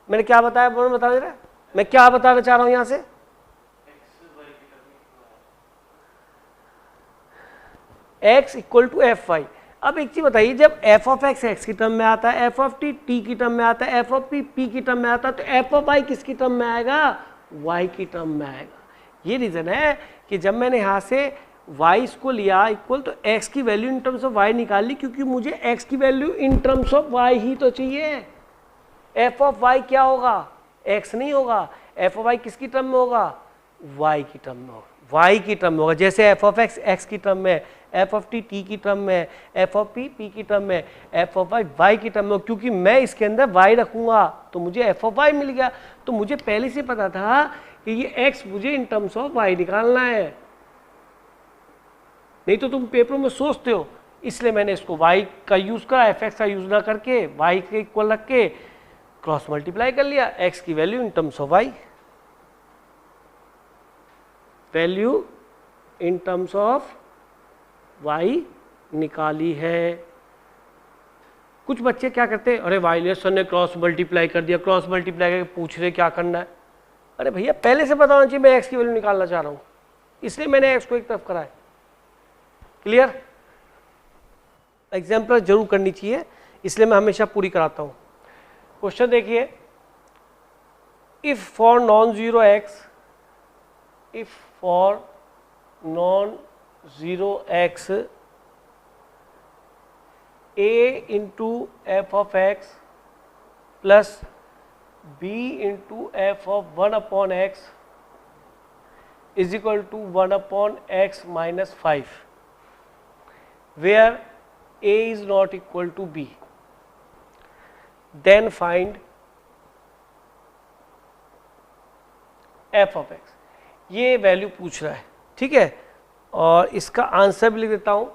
मैंने क्या बताया, बता दे रहा है मैं क्या बताना चाह रहा हूं यहां से, x equal to F Y. अब एक चीज बताइए, जब एफ ऑफ एक्स एक्स की टर्म में आता है, एफ ऑफ टी टी की टर्म में आता है, एफ ऑफ पी पी की टर्म में आता है, तो एफ ऑफ वाई किसकी टर्म में आएगा, वाई की टर्म में आएगा। ये रीजन है कि जब मैंने यहां से y को लिया इक्वल, तो x की value in terms of y निकाल ली, क्योंकि मुझे x की value in terms of y ही तो चाहिए। f ऑफ y क्या होगा, x नहीं होगा, f ऑफ y किसकी टर्म में होगा, y की टर्म में होगा, y की टर्म में होगा। जैसे f ऑफ x x की टर्म में, f ऑफ t t की टर्म में, f ऑफ p p की टर्म में, f ऑफ y y की टर्म में, क्योंकि मैं इसके अंदर y रखूंगा तो मुझे f ऑफ y मिल गया। तो मुझे पहले से पता था कि ये x मुझे इन टर्म्स ऑफ y निकालना है, नहीं तो तुम पेपरों में सोचते हो, इसलिए मैंने इसको y का यूज करा, एफ एक्स का यूज ना करके y के इक्वल रख के क्रॉस मल्टीप्लाई कर लिया, x की value in terms of y, value in terms of y निकाली है। कुछ बच्चे क्या करते हैं, अरे वाई सर ने क्रॉस मल्टीप्लाई कर दिया, क्रॉस मल्टीप्लाई करके पूछ रहे क्या करना है। अरे भैया पहले से बताना चाहिए मैं x की वैल्यू निकालना चाह रहा हूं, इसलिए मैंने x को एक तरफ करा है। क्लियर, एग्जाम्पल जरूर करनी चाहिए, इसलिए मैं हमेशा पूरी कराता हूं। क्वेश्चन देखिए, if for non zero X, if for non zero X a into F of X plus B into F of 1 upon X is equal to 1 upon X minus 5, where a is not equal to b, then find f of x। ये value पूछ रहा है, ठीक है, और इसका answer भी लिख देता हूँ।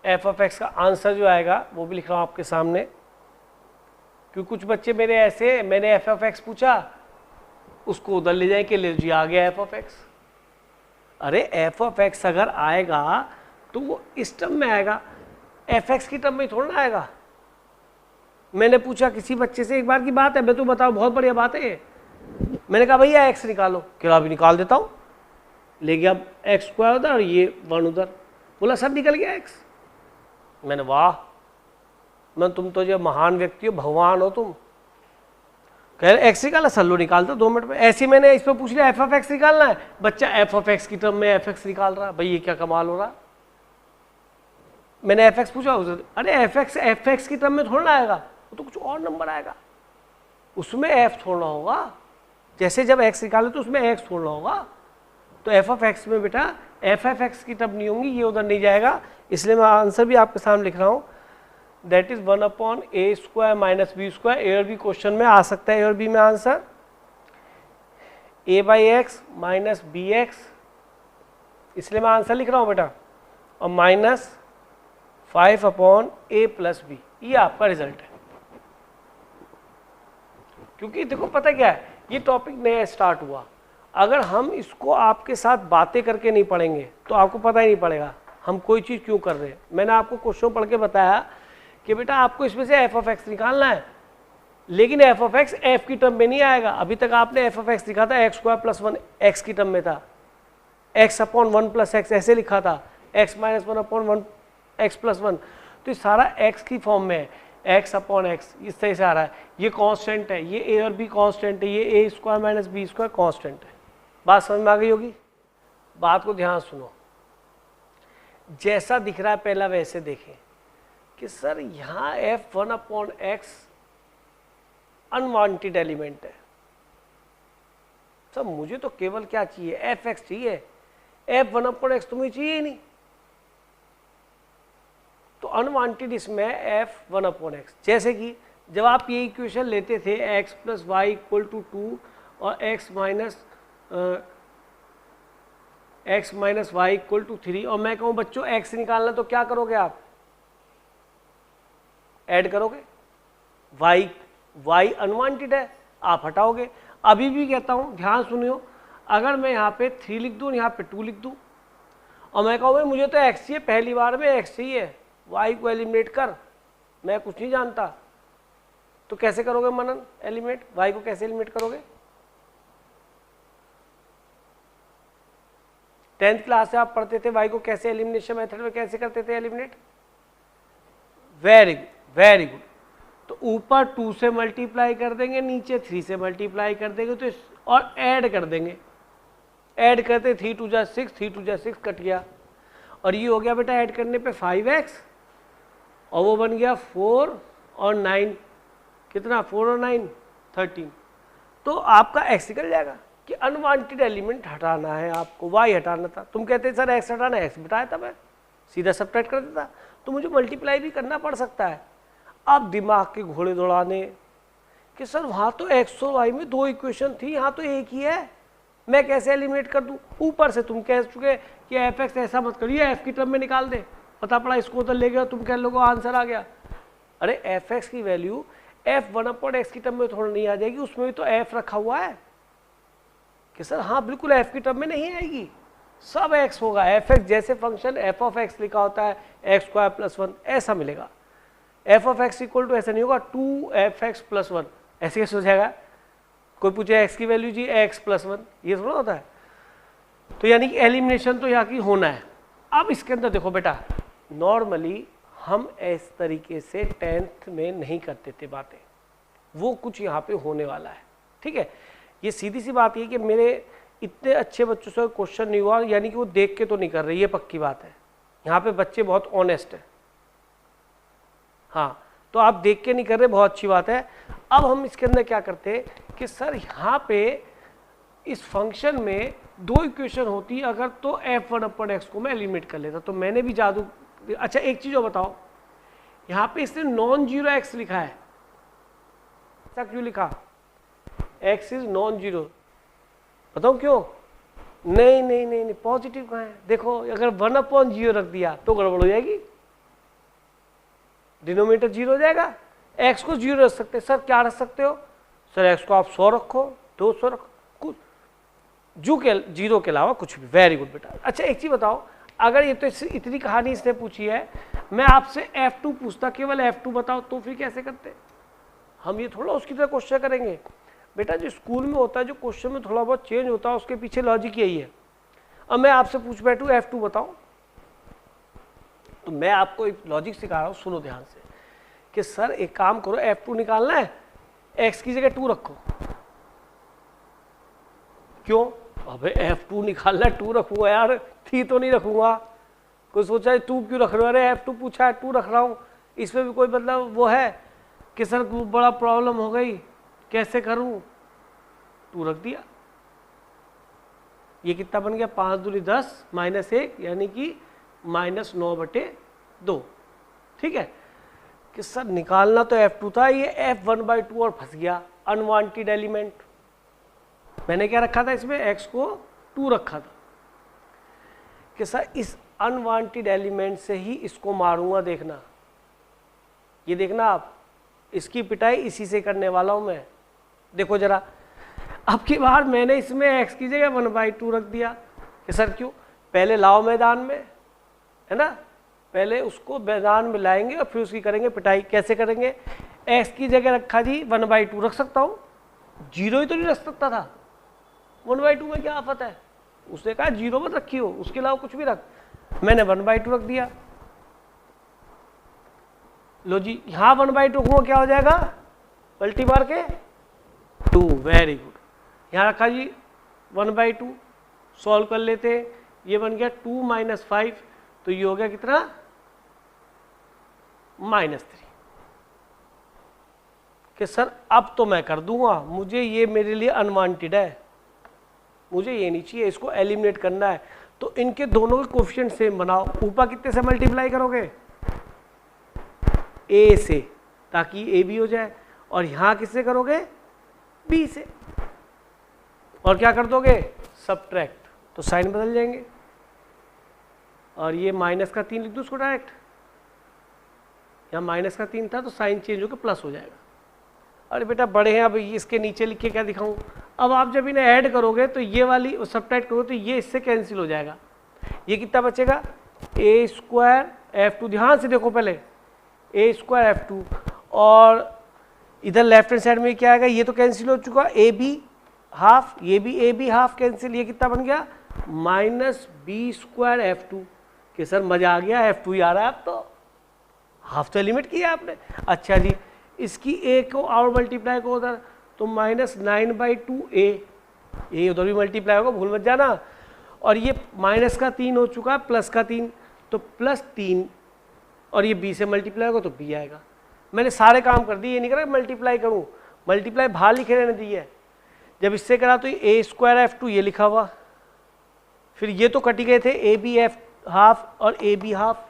f of x का आंसर जो आएगा वो भी लिख रहा हूँ आपके सामने, क्योंकि कुछ बच्चे मेरे ऐसे, मैंने f of x पूछा, उसको उधर ले जाए कि ले जी आ गया f of x। अरे f of x अगर आएगा तो वो इस टर्म में आएगा, एफ एक्स की टर्म में थोड़ा ना आएगा। मैंने पूछा किसी बच्चे से, एक बार की बात है, मैं तो बताऊँ बहुत बढ़िया बात है, मैंने कहा भैया एक्स निकालो, क्या अभी निकाल देता हूँ, ले गया एक्स स्क्वायर उधर और ये 1 उधर, बोला सर निकल गया एक्स। मैंने वाह, मैं तुम तो जो महान व्यक्ति हो, भगवान हो तुम, कह रहे एक्स निकाला, सर लो निकाल दो 2 मिनट में। ऐसे मैंने इस पर पूछ लिया एफ ऑफ एक्स निकालना है, बच्चा एफ ऑफ एक्स की टर्म में एफ एक्स निकाल रहा, भाई ये क्या कमाल हो रहा। मैंने एफ एक्स पूछा उसे, अरे एफ एक्स की टर्म में थोड़ा ना आएगा, वो तो कुछ और नंबर आएगा, उसमें एफ छोड़ना होगा। जैसे जब एक्स निकाले तो उसमें एक्स छोड़ना होगा, तो एफ ऑफ एक्स में बेटा एफ एफ एक्स की टर्म नहीं होंगी, ये उधर नहीं जाएगा, इसलिए मैं आंसर भी आपके सामने लिख रहा हूँ, that is 1 upon a square minus B square. A और बी क्वेश्चन में आ सकता है, ए और बी में answer A by X minus B X, इसलिए मैं आंसर लिख रहा हूँ बेटा, और minus 5 upon A plus B, ये आपका रिजल्ट है। क्योंकि देखो पता क्या है, ये टॉपिक नया स्टार्ट हुआ, अगर हम इसको आपके साथ बातें करके नहीं पढ़ेंगे तो आपको पता ही नहीं पड़ेगा हम कोई चीज़ क्यों कर रहे हैं। मैंने आपको क्वेश्चन पढ़ के बताया कि बेटा आपको इसमें से एफ ऑफ एक्स निकालना है, लेकिन एफ ऑफ एक्स एफ की टर्म में नहीं आएगा। अभी तक आपने एफ ऑफ एक्स लिखा था एक्स स्क्वायर प्लस 1 एक्स की टर्म में था, एक्स अपॉन 1 प्लस एक्स ऐसे लिखा था, x minus 1 upon 1 x plus 1, तो ये सारा एक्स की फॉर्म में है, एक्स अपॉन एक्स इस तरह से आ रहा है। ये कांस्टेंट है, ये ए और बी कांस्टेंट है, ये a square minus B square constant है। बात समझ में आ गई होगी? बात को ध्यान सुनो, जैसा दिख रहा है पहला वैसे देखें कि सर यहाँ f1 upon x unwanted element है। सर मुझे तो केवल क्या चाहिए, एफ एक्स चाहिए, f1 अपॉन एक्स तो मुझे चाहिए ही नहीं, तो अनवांटेड इसमें f1 अपॉन एक्स। जैसे कि जब आप ये इक्वेशन लेते थे x plus Y equal to 2 और x minus Y equal to 3, और मैं कहूँ बच्चों x निकालना, तो क्या करोगे आप, ऐड करोगे, y अनवांटेड है आप हटाओगे। अभी भी कहता हूँ ध्यान सुनियो, अगर मैं यहाँ पे 3 लिख दूँ, यहाँ पे 2 लिख दूँ, और मैं कहूँ मुझे तो x चाहिए, पहली बार में x चाहिए, y को एलिमिनेट कर, मैं कुछ नहीं जानता, तो कैसे करोगे मनन एलिमिनेट, y को कैसे एलिमिनेट करोगे? 10th क्लास से आप पढ़ते थे y को कैसे एलिमिनेशन मेथड में कैसे करते थे eliminate? Very good, very good. तो ऊपर 2 से मल्टीप्लाई कर देंगे, नीचे 3 से मल्टीप्लाई कर देंगे, तो और ऐड कर देंगे। ऐड करते 3 2 जा 6, 3 2 जा 6 कट गया, और ये हो गया बेटा ऐड करने पे 5x, और वो बन गया 4 और 9, कितना 4 और 9 13। तो आपका x निकल जाएगा कि अनवांटेड एलिमेंट हटाना है आपको, y हटाना था। तुम कहते सर x हटाना है, x बिठाया था मैं, सीधा सब्ट्रैक्ट कर देता, तो मुझे मल्टीप्लाई भी करना पड़ सकता है। अब दिमाग के घोड़े दौड़ाने कि सर वहाँ तो x और y में 2 इक्वेशन थी, यहाँ तो एक ही है, मैं कैसे एलिमिनेट कर दूँ? ऊपर से तुम कह चुके कि f(x) ऐसा मत करिए, f की टर्म में निकाल दे, पता पड़ा इसको उधर ले गया, तुम कह लोगो आंसर आ गया। अरे f(x) की वैल्यू f(1/x) की टर्म में थोड़ा नहीं आ जाएगी, उसमें भी तो f रखा हुआ है कि सर हाँ बिल्कुल f की टर्म में नहीं आएगी, सब x होगा। f(x) जैसे फंक्शन f(x) लिखा होता है x² + 1 ऐसा मिलेगा। f(x) इक्वल टू ऐसा नहीं होगा 2f(x + 1), ऐसे कैसे हो जाएगा? कोई पूछे x की वैल्यू जी x + 1, ये थोड़ा होता है। तो यानी कि एलिमिनेशन तो यहाँ की होना है। अब इसके अंदर देखो बेटा, नॉर्मली हम इस तरीके से 10th में नहीं करते थे बातें, वो कुछ यहाँ पे होने वाला है, ठीक है। ये सीधी सी बात है कि मेरे इतने अच्छे बच्चों से क्वेश्चन नहीं हुआ, यानी कि वो देख के तो नहीं कर रहे, ये पक्की बात है। यहाँ पे बच्चे बहुत ऑनेस्ट है, हाँ, तो आप देख के नहीं कर रहे, बहुत अच्छी बात है। अब हम इसके अंदर क्या करते हैं कि सर यहाँ पे इस फंक्शन में 2 इक्वेशन होती अगर, तो f(1/x) को मैं एलिमिनेट कर लेता, तो मैंने भी जादू। अच्छा एक चीज और बताओ, यहाँ पे इसने नॉन जीरो x लिखा है, ऐसा क्यों लिखा? x इज नॉन जीरो, बताओ क्यों? नहीं नहीं नहीं नहीं, पॉजिटिव कहाँ है? देखो अगर 1/0 रख दिया तो गड़बड़ हो जाएगी, डिनोमिनेटर 0 हो जाएगा। x को 0 रख सकते, सर क्या रख सकते हो? सर x को आप 100 रखो, 200 रखो, कुछ जू के 0 के अलावा कुछ भी। वेरी गुड बेटा। अच्छा एक चीज बताओ, अगर ये तो इतनी कहानी इसने पूछी है, मैं आपसे f2 पूछता, केवल f2 बताओ, तो फिर कैसे करते? हम ये थोड़ा उसकी तरह क्वेश्चन करेंगे बेटा, जो स्कूल में होता है, जो क्वेश्चन में थोड़ा बहुत चेंज होता है, उसके पीछे लॉजिक यही है। अब मैं आपसे पूछ बैठूं f2 बताओ, तो मैं आपको एक लॉजिक सिखा रहा हूँ, सुनो ध्यान से कि सर एक काम करो, f2 निकालना है, x की जगह 2 रखो। क्यों? अबे f2 निकालना है, 2 रखूंगा यार, 3 तो नहीं रखूंगा। कोई सोचा है 2 क्यों रख रहे हो? अरे f2 पूछा है, 2 रख रहा हूँ, इसमें भी कोई मतलब वो है कि सर बड़ा प्रॉब्लम हो गई, कैसे करूं? 2 रख दिया। ये कितना बन गया? 5 दूनी 10 -1, यानी कि -9/2, ठीक है। कि सर निकालना तो f2 था, ये f1/2 और फंस गया, अनवांटेड एलिमेंट। मैंने क्या रखा था इसमें? x को 2 रखा था कि सर इस अनवांटेड एलिमेंट से ही इसको मारूंगा, देखना, ये देखना आप, इसकी पिटाई इसी से करने वाला हूं मैं। देखो जरा, अब की बार मैंने इसमें x की जगह 1/2 रख दिया कि सर क्यों? पहले लाओ मैदान में, है ना, पहले उसको मैदान में लाएंगे और फिर उसकी करेंगे पिटाई। कैसे करेंगे? x की जगह रखा जी 1/2 रख सकता हूँ, 0 ही तो नहीं रख सकता था, 1/2 में क्या आफत है? उसने कहा 0 मत रखी हो, उसके अलावा कुछ भी रख, मैंने 1/2 रख दिया। लो जी, यहाँ 1/2 रखूंगा, क्या हो जाएगा? पलटी मार के 2, वेरी गुड। यहाँ रखा जी 1/2, सॉल्व कर लेते, ये बन गया 2 - 5, तो ये हो गया कितना? -3। कि सर अब तो मैं कर दूंगा, मुझे ये मेरे लिए अनवांटेड है, मुझे ये नहीं चाहिए, इसको एलिमिनेट करना है। तो इनके दोनों के कोफिशिएंट सेम बनाओ। ऊपर कितने से मल्टीप्लाई करोगे? a से, ताकि a भी हो जाए, और यहाँ किससे करोगे? b से, और क्या कर दोगे? सब्ट्रैक्ट, तो साइन बदल जाएंगे, और ये -3 लिख दो उसको डायरेक्ट, यहाँ -3 था तो साइन चेंज होकर प्लस हो जाएगा। अरे बेटा बड़े हैं, अब इसके नीचे लिख के क्या दिखाऊं? अब आप जब इन्हें ऐड करोगे तो ये वाली सब्ट्रैक्ट करोगे तो ये इससे कैंसिल हो जाएगा। ये कितना बचेगा? a² f2, ध्यान से देखो पहले, a² f2, और इधर लेफ्ट हैंड साइड में क्या आएगा, ये तो कैंसिल हो चुका, ए बी हाफ, ये भी ए बी हाफ कैंसिल, ये कितना बन गया minus B square F two. कि सर मजा आ गया, एफ टू ही आ रहा है, अब तो हाफ तो एलिमिनेट किया आपने। अच्छा जी, इसकी ए को और मल्टीप्लाई को उधर, तो माइनस 9/2 ए उधर भी मल्टीप्लाई होगा, भूल मत जाना। और ये माइनस का 3 हो चुका है, प्लस का 3, तो प्लस 3, और ये बी से मल्टीप्लाई होगा तो बी आएगा। मैंने सारे काम कर दिए, ये नहीं करा मल्टीप्लाई करूँ, मल्टीप्लाई बाहर लिखे रहने दी है। जब इससे करा तो ए स्क्वायर एफ टू ये लिखा हुआ, फिर ये तो कटी गए थे, ए बी एफ हाफ और ए बी हाफ,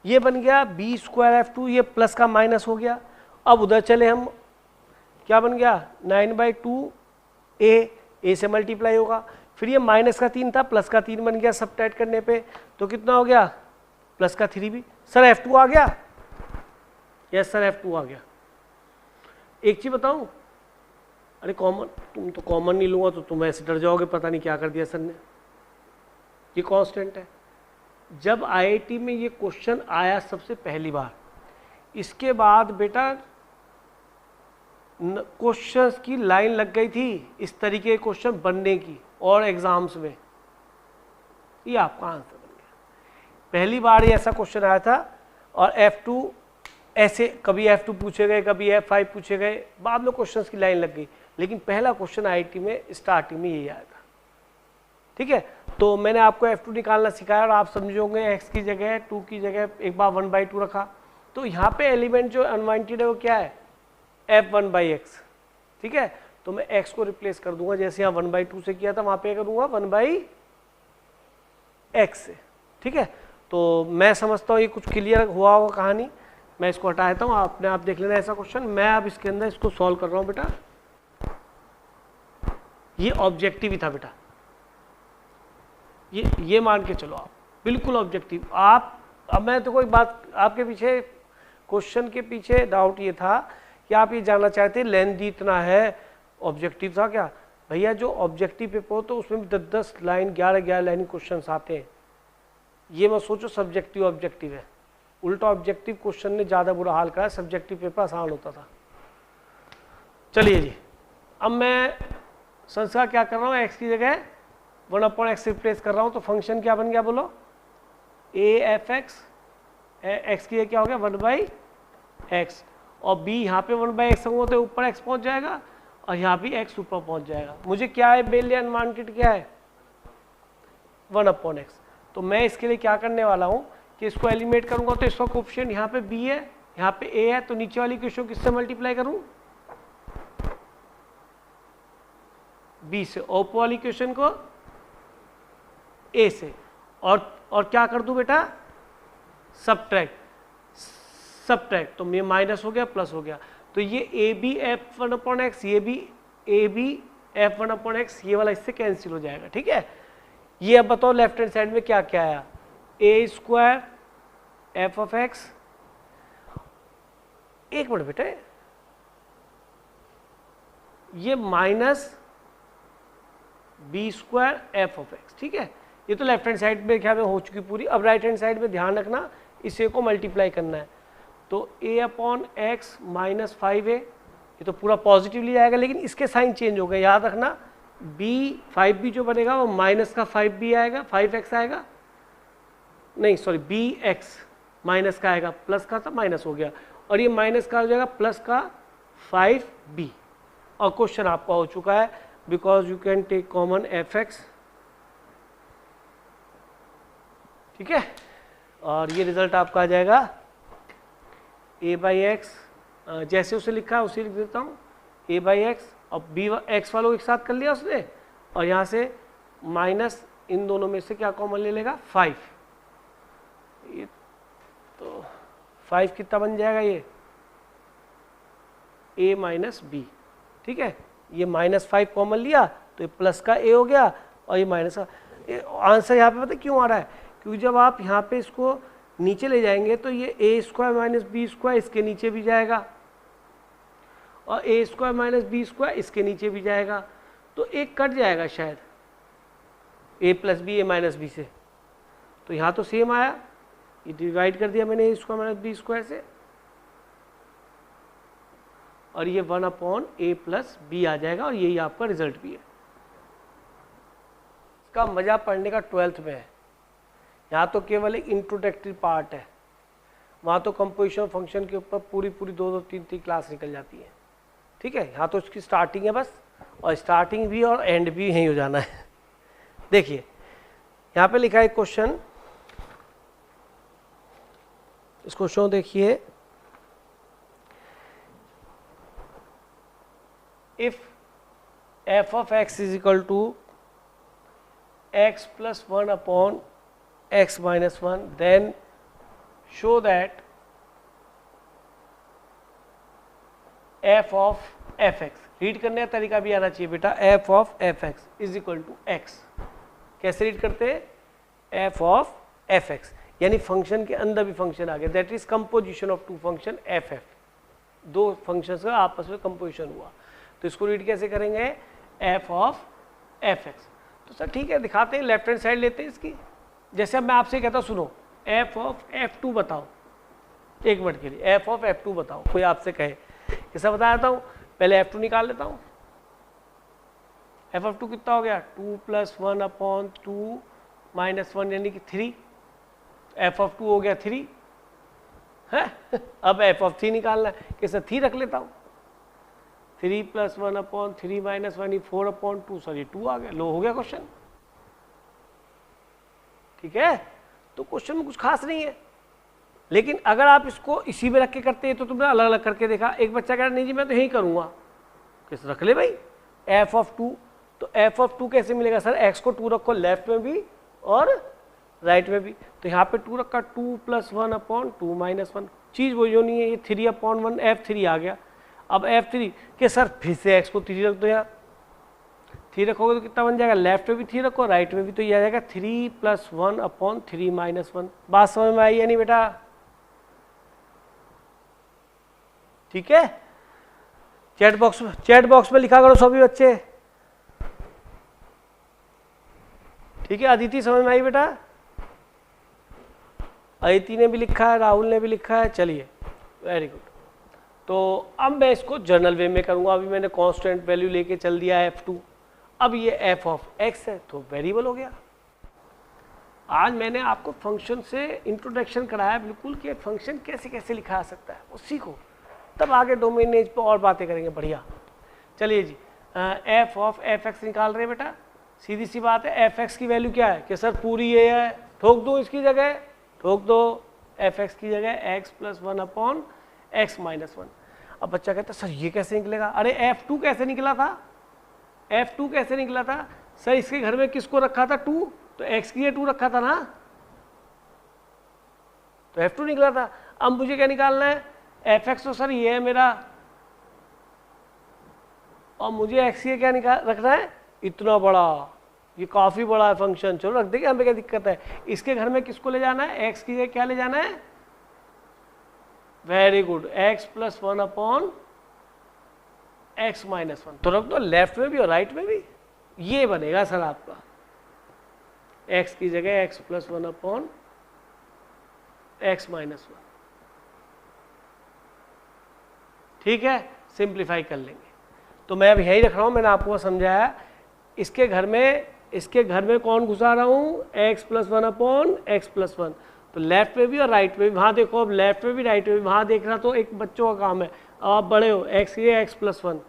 ये बन गया बी स्क्वायर एफ टू, ये प्लस का माइनस हो गया। अब उधर चले हम, क्या बन गया 9/2 ए से मल्टीप्लाई होगा, फिर ये माइनस का 3 था, प्लस का 3 बन गया सब्ट्रैक्ट करने पे, तो कितना हो गया प्लस का 3 भी। सर F2 आ गया, यस सर F2 आ गया। एक चीज बताऊं, अरे कॉमन, तुम तो कॉमन नहीं लूंगा तो तुम ऐसे डर जाओगे, पता नहीं क्या कर दिया सर ने। ये कांस्टेंट है। जब आईआईटी में ये क्वेश्चन आया सबसे पहली बार, इसके बाद बेटा क्वेश्चंस की लाइन लग गई थी इस तरीके के क्वेश्चन बनने की, और एग्जाम्स में ये आपका आंसर बन गया। पहली बार ये ऐसा क्वेश्चन आया था, और F2 ऐसे कभी F2 पूछे गए, कभी F5 पूछे गए, बाद में क्वेश्चंस की लाइन लग गई, लेकिन पहला क्वेश्चन आईआईटी में स्टार्टिंग में यही आया था। ठीक है, तो मैंने आपको F2 निकालना सिखाया, और आप समझोगे x की जगह 2 की जगह एक बार 1/2 रखा, तो यहाँ पे एलिमेंट जो अनवांटेड है वो क्या है F1/x। ठीक है, तो मैं x को रिप्लेस कर दूंगा, जैसे यहाँ 1/2 से किया था वहाँ पे करूँगा 1/x से। ठीक है, तो मैं समझता हूँ ये कुछ क्लियर हुआ होगा कहानी। मैं इसको हटा देता हूँ, आपने आप देख लेना ऐसा क्वेश्चन। मैं अब इसके अंदर इसको सॉल्व कर रहा हूँ बेटा। ये ऑब्जेक्टिव ही था बेटा, ये मान के चलो आप, बिल्कुल ऑब्जेक्टिव। आप अब मैं तो कोई बात आपके पीछे, क्वेश्चन के पीछे डाउट ये था कि आप ये जानना चाहते लेंथ इतना है, ऑब्जेक्टिव था क्या भैया? जो ऑब्जेक्टिव पेपर हो तो उसमें भी 10-10 लाइन 11-11 लाइन क्वेश्चन आते हैं। ये मत सोचो सब्जेक्टिव ऑब्जेक्टिव है, उल्टा ऑब्जेक्टिव क्वेश्चन ने ज़्यादा बुरा हाल करा, सब्जेक्टिव पेपर आसान होता था। चलिए जी, अब मैं संस्कार क्या कर रहा हूँ, x की जगह 1/x रिप्लेस कर रहा हूँ, तो फंक्शन क्या बन गया बोलो, a(f(x), x की जगह क्या हो गया 1/x, और b यहाँ पे 1/x होगा तो ऊपर x पहुँच जाएगा, और यहाँ भी x ऊपर पहुँच जाएगा। मुझे क्या है बेल या अनवांटेड क्या है 1/x। तो मैं इसके लिए क्या करने वाला हूँ कि इसको एलिमिनेट करूँगा, तो इसका कोएफिशिएंट यहाँ पे b है, यहाँ पे a है, तो नीचे वाली इक्वेशन किससे मल्टीप्लाई करूँ b से, और ऊपर वाली इक्वेशन को a से, और क्या कर दूं बेटा सब्ट्रैक्ट, तो ये माइनस हो गया प्लस हो गया, तो ये ए बी F1/x, ये भी ए बी F1/x, ये वाला इससे कैंसिल हो जाएगा। ठीक है, ये अब बताओ लेफ्ट हैंड साइड में क्या क्या आया, a² f(x), एक मिनट बेटा, ये माइनस b² f(x), ठीक है, ये तो लेफ्ट हैंड साइड में क्या में हो चुकी पूरी। अब राइट हैंड साइड में ध्यान रखना, इसे को मल्टीप्लाई करना है, तो a/x - 5a, ये तो पूरा पॉजिटिवली आएगा, लेकिन इसके साइन चेंज हो गए, याद रखना b5b जो बनेगा वो माइनस का 5b आएगा, 5x आएगा, नहीं सॉरी bx माइनस का आएगा, प्लस का था माइनस हो गया, और ये माइनस का हो जाएगा प्लस का 5b। और क्वेश्चन आपका हो चुका है, because you can take common fx। ठीक है, और ये रिजल्ट आपका आ जाएगा a/x, जैसे उसे लिखा है उसे लिख देता हूँ a/x, और x वालों को एक साथ कर लिया उसने, और यहाँ से माइनस इन दोनों में से क्या कॉमन ले लेगा 5, ये तो 5 कितना बन जाएगा, ये a - b। ठीक है, ये -5 कॉमन लिया तो ये प्लस का a हो गया, और ये माइनस का। आंसर यहाँ पे पता क्यों आ रहा है, क्योंकि जब आप यहाँ पे इसको नीचे ले जाएंगे तो ये a² - b² इसके नीचे भी जाएगा, और a² - b² इसके नीचे भी जाएगा, तो एक कट जाएगा शायद a + b a - b से, तो यहाँ तो सेम आया, ये डिवाइड कर दिया मैंने a² - b² से, और ये 1/a+b आ जाएगा और यही आपका रिजल्ट भी है। इसका मजा पढ़ने का 12th में है, यहाँ तो केवल एक इंट्रोडक्टरी पार्ट है, वहाँ तो कंपोजिशन फंक्शन के ऊपर पूरी 2-3 क्लास निकल जाती है। ठीक है, यहाँ तो उसकी स्टार्टिंग है बस, और स्टार्टिंग भी और एंड भी यहीं हो जाना है। देखिए यहाँ पे लिखा है क्वेश्चन, इस क्वेश्चन को देखिए, if f of x is equal to x plus 1 upon x minus 1, then show that f of fx, read करने का तरीका भी आना चाहिए बेटा, f of fx is equal to x, कैसे रीड करते हैं, f of fx, यानी फंक्शन के अंदर भी फंक्शन आ गया, that is composition of two function f, दो फंक्शंस का आपस में कंपोजिशन हुआ, तो इसको रीड कैसे करेंगे, f of fx। तो सर ठीक है, दिखाते हैं, लेफ्ट हैंड साइड लेते हैं इसकी। जैसे अब मैं आपसे कहता हूँ, सुनो f of f2 बताओ, एक मिनट के लिए f of f2 बताओ, कोई आपसे कहे, कैसा बता देता हूँ, पहले f2 निकाल लेता हूँ, f of 2 कितना हो गया, 2 + 1/2 - 1 यानी कि 3, f of 2 हो गया 3 है। अब f of 3 निकालना है, कैसे 3 रख लेता हूँ, 3 + 1/3 - 1 4/2, सॉरी 2 आ गया, लो हो गया क्वेश्चन। ठीक है, तो क्वेश्चन में कुछ खास नहीं है, लेकिन अगर आप इसको इसी में रख के करते हैं तो तुमने अलग अलग करके देखा, एक बच्चा कह रहा नहीं जी मैं तो यही करूँगा, किस रख ले भाई f of 2, तो f of 2 कैसे मिलेगा सर, x को 2 रखो लेफ्ट में भी और राइट में भी, तो यहाँ पे 2 रखा, 2 + 1/2 - 1, चीज़ वो जो नहीं है, ये 3/1 f3 आ गया। अब f3 के सर फिर से x को 3 रख दो, यहाँ 3 रखोगे तो कितना बन जाएगा, लेफ्ट में भी 3 रखो राइट में भी, तो ये आ जाएगा 3 + 1/3 - 1। बात समझ में आई है नहीं बेटा, ठीक है, चैट बॉक्स में लिखा करो सभी बच्चे, ठीक है। अदिति समझ में आई बेटा, अदिति ने भी लिखा है, राहुल ने भी लिखा है, चलिए वेरी गुड। तो अब मैं इसको जनरल वे में करूंगा, अभी मैंने कांस्टेंट वैल्यू लेके चल दिया है f2, अब ये f of x है तो वेरिएबल हो गया। आज मैंने आपको फंक्शन से इंट्रोडक्शन कराया बिल्कुल कि फंक्शन कैसे कैसे लिखा जा सकता है, वो सीखो, तब आगे डोमेन एज पे और बातें करेंगे, बढ़िया। चलिए जी, f of fx निकाल रहे हैं बेटा, सीधी सी बात है, fx की वैल्यू क्या है कि सर पूरी ये है, ठोक दो इसकी जगह, ठोक दो fx की जगह x + 1/x - 1। अब बच्चा कहता है सर ये कैसे निकलेगा, अरे f2 कैसे निकला था, f2 कैसे निकला था सर, इसके घर में किसको रखा था 2, तो x की 2 रखा था ना, तो f2 निकला था। अब मुझे क्या निकालना है, fx तो सर ये है मेरा, और मुझे x ये क्या रखना है, इतना बड़ा, ये काफी बड़ा है फंक्शन, चलो रख देंगे, हमें क्या दिक्कत है। इसके घर में किसको ले जाना है, x की क्या ले जाना है, वेरी गुड, x + 1/x - 1, तो रख दो लेफ्ट में भी और राइट में भी, ये बनेगा सर आपका, x की जगह x + 1/x - 1, ठीक है, सिंप्लीफाई कर लेंगे। तो मैं अब यही रख रहा हूँ, मैंने आपको समझाया, इसके घर में कौन घुसा रहा हूँ, x + 1/x + 1, तो लेफ्ट में भी और राइट में भी, वहाँ देखो अब लेफ्ट में भी राइट में भी, वहाँ देखना तो एक बच्चों का काम है, अब आप बड़े हो, x ये x + 1,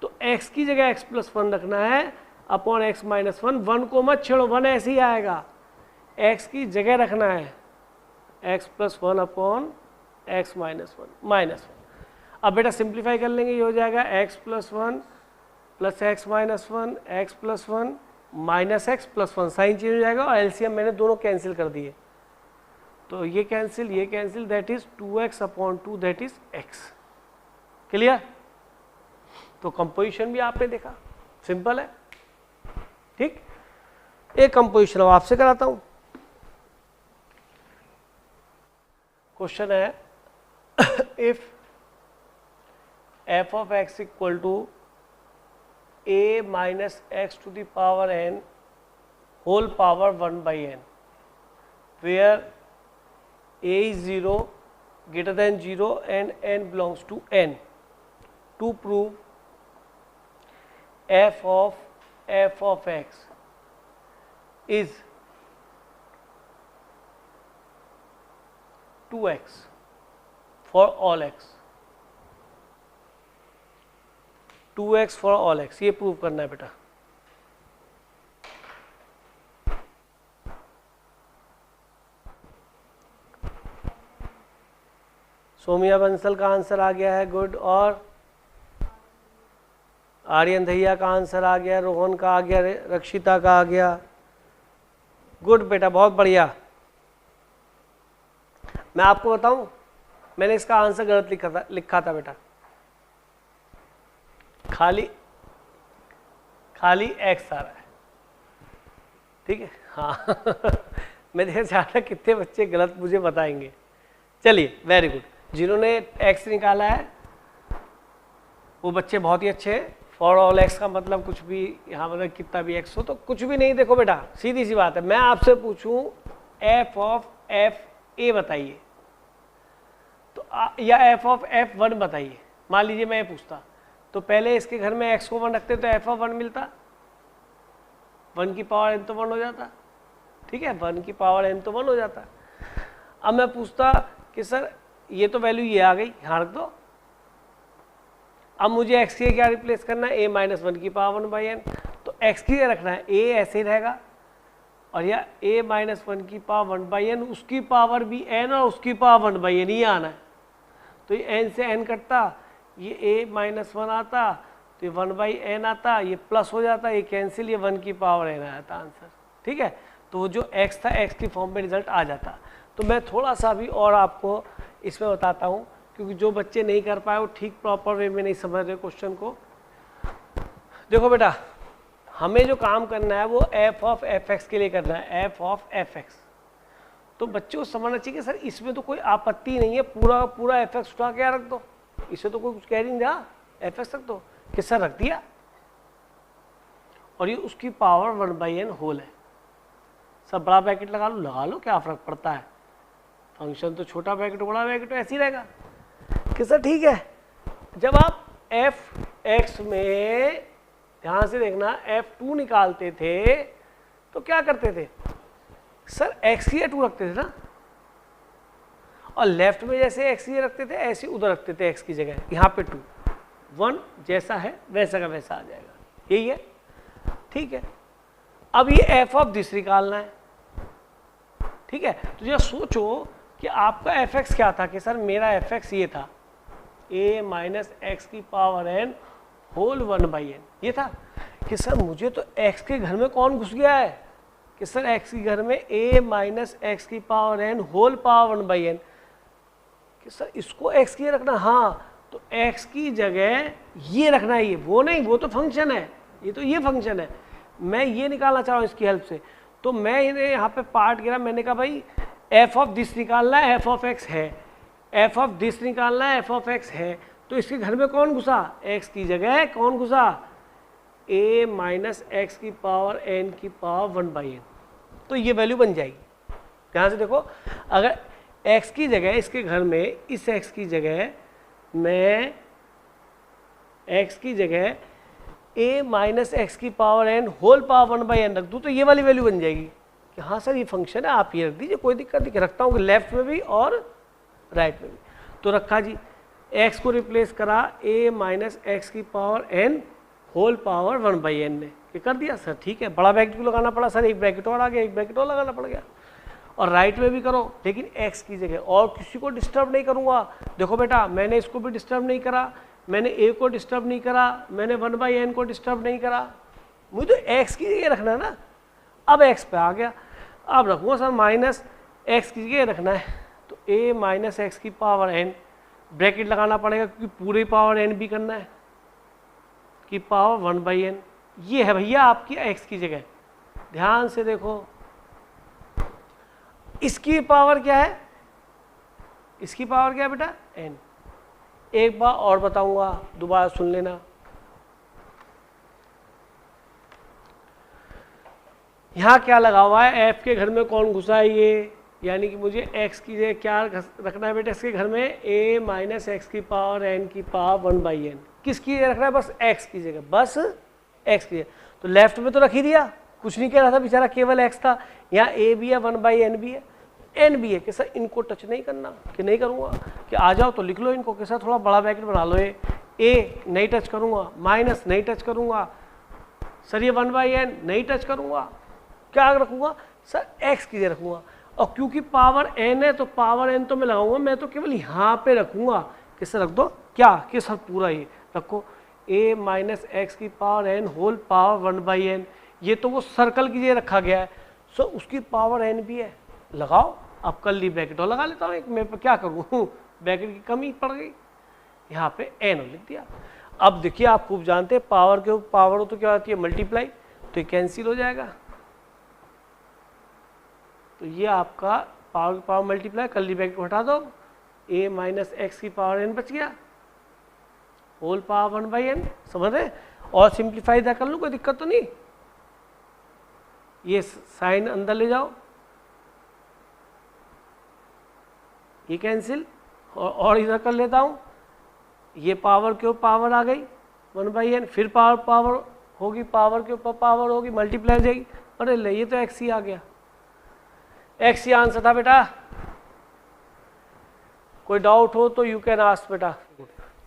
तो x की जगह x + 1 रखना है अपॉन x - 1, 1 को मत छेड़ो, 1 ऐसे ही आएगा, x की जगह रखना है x + 1/x - 1। अब बेटा सिंप्लीफाई कर लेंगे, ये हो जाएगा x + 1 + x - 1, x + 1 - x + 1, sign change हो जाएगा, और एलसीएम मैंने दोनों कैंसिल कर दिए, तो ये cancel, that is 2x/2, that is x। Clear, तो कंपोजिशन भी आपने देखा, सिंपल है, ठीक। एक कंपोजिशन अब आपसे कराता हूं, क्वेश्चन है if f of x equal to a minus x to the power n whole power 1/n, where a is 0 greater than 0 and n belongs to n, to prove f of x is 2x for all x, 2x for all x, ये prove करना है बेटा। सोमिया बंसल का answer आ गया है, good. और आर्यन दहिया का answer आ गया, रोहन का आ गया, रक्षिता का आ गया, गुड बेटा, बहुत बढ़िया। मैं आपको बताऊं, मैंने इसका आंसर गलत लिखा था बेटा, खाली x आ रहा है, ठीक है। हाँ मैं देखना चाहता कितने बच्चे गलत मुझे बताएंगे। चलिए वेरी गुड, जिन्होंने x निकाला है वो बच्चे बहुत ही अच्छे हैं। फॉर ऑल x का मतलब कुछ भी, यहाँ मतलब कितना भी x हो तो कुछ भी नहीं। देखो बेटा सीधी सी बात है, मैं आपसे पूछूं f ऑफ f a बताइए तो या f ऑफ f1 बताइए, मान लीजिए मैं ये पूछता, तो पहले इसके घर में x को 1 रखते तो f ऑफ 1 मिलता, 1 की पावर n तो 1 हो जाता, ठीक है, 1 की पावर n तो 1 हो जाता। अब मैं पूछता कि सर ये तो वैल्यू ये आ गई, यहाँ रख दो, अब मुझे x के क्या रिप्लेस करना है, a माइनस 1 की पावर 1 बाई एन, तो x की रखना है a ऐसे ही रहेगा, और या a माइनस 1 की पावर 1 बाई एन, उसकी पावर भी n और उसकी पावर 1 बाई एन, ये आना है। तो ये n से n कटता, ये a माइनस 1 आता, तो ये 1 बाई एन आता, ये प्लस हो जाता, ये कैंसिल, ये 1 की पावर n आया था आंसर, ठीक है। तो वो जो x था x की फॉर्म में रिजल्ट आ जाता। तो मैं थोड़ा सा भी और आपको इसमें बताता हूँ, क्योंकि जो बच्चे नहीं कर पाए वो ठीक प्रॉपर वे में नहीं समझ रहे क्वेश्चन को। देखो बेटा, हमें जो काम करना है वो f ऑफ fx के लिए करना है, f ऑफ fx। तो बच्चों को समझना चाहिए कि सर इसमें तो कोई आपत्ति नहीं है, पूरा fx उठा के रख दो, इसे तो कोई कुछ कह नहीं रहा, fx रख दो, कि सर रख दिया, और ये उसकी पावर 1 बाई एन होल है। सब बड़ा ब्रैकेट लगा लो, क्या फर्क पड़ता है, फंक्शन तो छोटा ब्रैकेट बड़ा ब्रैकेट ऐसे ही रहेगा कि सर ठीक है। जब आप f(x) में ध्यान से देखना f2 निकालते थे तो क्या करते थे सर, x की 2 रखते थे ना, और लेफ्ट में जैसे x की रखते थे ऐसे उधर रखते थे x की जगह, यहाँ पे 2, 1 जैसा है वैसा का वैसा आ जाएगा, यही है, ठीक है। अब ये f ऑफ दिस निकालना है, ठीक है। तो जरा सोचो कि आपका fx क्या था, कि सर मेरा fx ये था a माइनस एक्स की power n whole 1 by N, ये था कि सर मुझे तो x के घर में कौन घुस गया है, कि सर x के घर में a माइनस एक्स की power n whole power 1 by N, कि सर इसको x की रखना, हाँ तो x की जगह ये रखना है, ये वो नहीं, वो तो फंक्शन है, ये तो ये फंक्शन है, मैं ये निकालना चाह रहा हूँ इसकी हेल्प से। तो मैं यहाँ पे पार्ट गिरा, मैंने कहा भाई f ऑफ दिस निकालना है, f ऑफ x है, f ऑफ दिस निकालना है, f ऑफ x है, तो इसके घर में कौन घुसा, x की जगह कौन घुसा, a माइनस एक्स की पावर n की पावर 1 बाई एन, तो ये वैल्यू बन जाएगी। ध्यान से देखो, अगर x की जगह इसके घर में इस x की जगह मैं x की जगह a माइनस एक्स की power n whole power 1 by N रख दूँ तो ये वाली वैल्यू बन जाएगी कि हाँ सर ये फंक्शन है, आप ये रख दीजिए, कोई दिक्कत नहीं, रखता हूँ लेफ्ट में भी और राइट में भी। तो रखा जी, x को रिप्लेस करा a माइनस एक्स की power n whole power 1 by N ने, ये कर दिया सर, ठीक है। बड़ा ब्रैकेट क्यों लगाना पड़ा सर, एक ब्रैकेट और आ गया, एक ब्रैकेट और लगाना पड़ गया, और राइट में भी करो लेकिन x की जगह, और किसी को डिस्टर्ब नहीं करूँगा। देखो बेटा मैंने इसको भी डिस्टर्ब नहीं करा, मैंने a को डिस्टर्ब नहीं करा, मैंने 1 बाई एन को डिस्टर्ब नहीं करा, मुझे तो x की जगह रखना है ना। अब x पे आ गया, अब रखूँगा सर माइनस एक्स की जगह रखना है, तो a माइनस एक्स की पावर n ब्रैकेट लगाना पड़ेगा क्योंकि पूरी पावर n भी करना है, की पावर 1 बाई एन, ये है भैया आपकी x की जगह। ध्यान से देखो, इसकी पावर क्या है, इसकी पावर क्या है बेटा, n। एक बार और बताऊंगा, दोबारा सुन लेना। यहाँ क्या लगा हुआ है, f के घर में कौन घुसा है ये, यानी कि मुझे x की जगह क्या रखना है बेटा, इसके घर में a माइनस एक्स की पावर n की पावर 1 बाई एन, किसकी रख रहा है, बस एक्स की जगह, बस एक्स की जगह। तो लेफ्ट में तो रख ही दिया, कुछ नहीं कह रहा था बेचारा, केवल एक्स था। यहाँ ए भी है, 1/n भी है, एन भी है कि सर इनको टच नहीं करना, कि नहीं करूँगा, कि आ जाओ तो लिख लो इनको, कि सर थोड़ा बड़ा ब्रैकेट बना लो, ए नहीं टच करूँगा, माइनस नहीं टच करूँगा, सर ये 1/n नहीं टच करूँगा, क्या रखूँगा सर एक्स की जगह रखूँगा। और क्योंकि पावर n है तो पावर n तो मैं लगाऊंगा, मैं तो केवल यहाँ पे रखूँगा, कि सर रख दो क्या, कि सर पूरा ये रखो a माइनस एक्स की power n whole power 1/n, ये तो वो सर्कल की जगह रखा गया है, सो उसकी पावर n भी है, लगाओ। अब कर्ली ब्रैकेट और लगा लेता हूँ एक, मैं क्या करूँ, ब्रैकेट की कमी पड़ गई, यहाँ पे n लिख दिया। अब देखिए आप खूब जानते हैं पावर के ऊपर पावर हो तो क्या आती है, मल्टीप्लाई, तो ये कैंसिल हो जाएगा, तो ये आपका पावर मल्टीप्लाई, कर्ली ब्रैकेट को हटा दो, a माइनस एक्स की पावर n बच गया, होल पावर 1/n, समझ रहे। और सिंप्लीफाई कर लूँ, कोई दिक्कत तो नहीं, ये साइन अंदर ले जाओ, ये कैंसिल, और इधर कर लेता हूँ, ये पावर के ऊपर पावर आ गई 1/n, फिर पावर होगी, पावर के ऊपर पावर होगी, मल्टीप्लाई हो जाएगी, अरे ले ये तो एक्स ही आ गया, एक्स ही आंसर था बेटा। कोई डाउट हो तो यू कैन आस्क बेटा।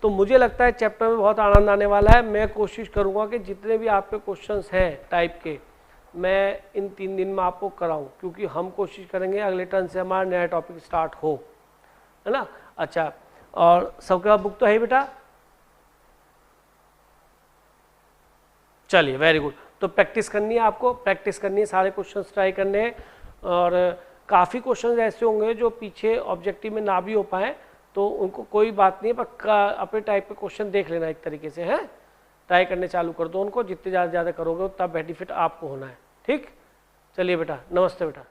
तो मुझे लगता है चैप्टर में बहुत आनंद आने वाला है। मैं कोशिश करूंगा कि जितने भी आपके क्वेश्चंस हैं टाइप के, मैं इन 3 दिन में आपको कराऊं, क्योंकि हम कोशिश करेंगे अगले टर्न से हमारा नया टॉपिक स्टार्ट हो, है ना। अच्छा, और सबके पास बुक तो है बेटा, चलिए वेरी गुड। तो प्रैक्टिस करनी है, आपको प्रैक्टिस करनी है, सारे क्वेश्चंस ट्राई करने हैं, और काफ़ी क्वेश्चंस ऐसे होंगे जो पीछे ऑब्जेक्टिव में ना भी हो पाए, तो उनको कोई बात नहीं है, पर अपने टाइप के क्वेश्चन देख लेना एक तरीके से, है ट्राई करने चालू कर दो उनको, जितने ज़्यादा करोगे उतना बेनिफिट आपको होना है, ठीक। चलिए बेटा, नमस्ते बेटा।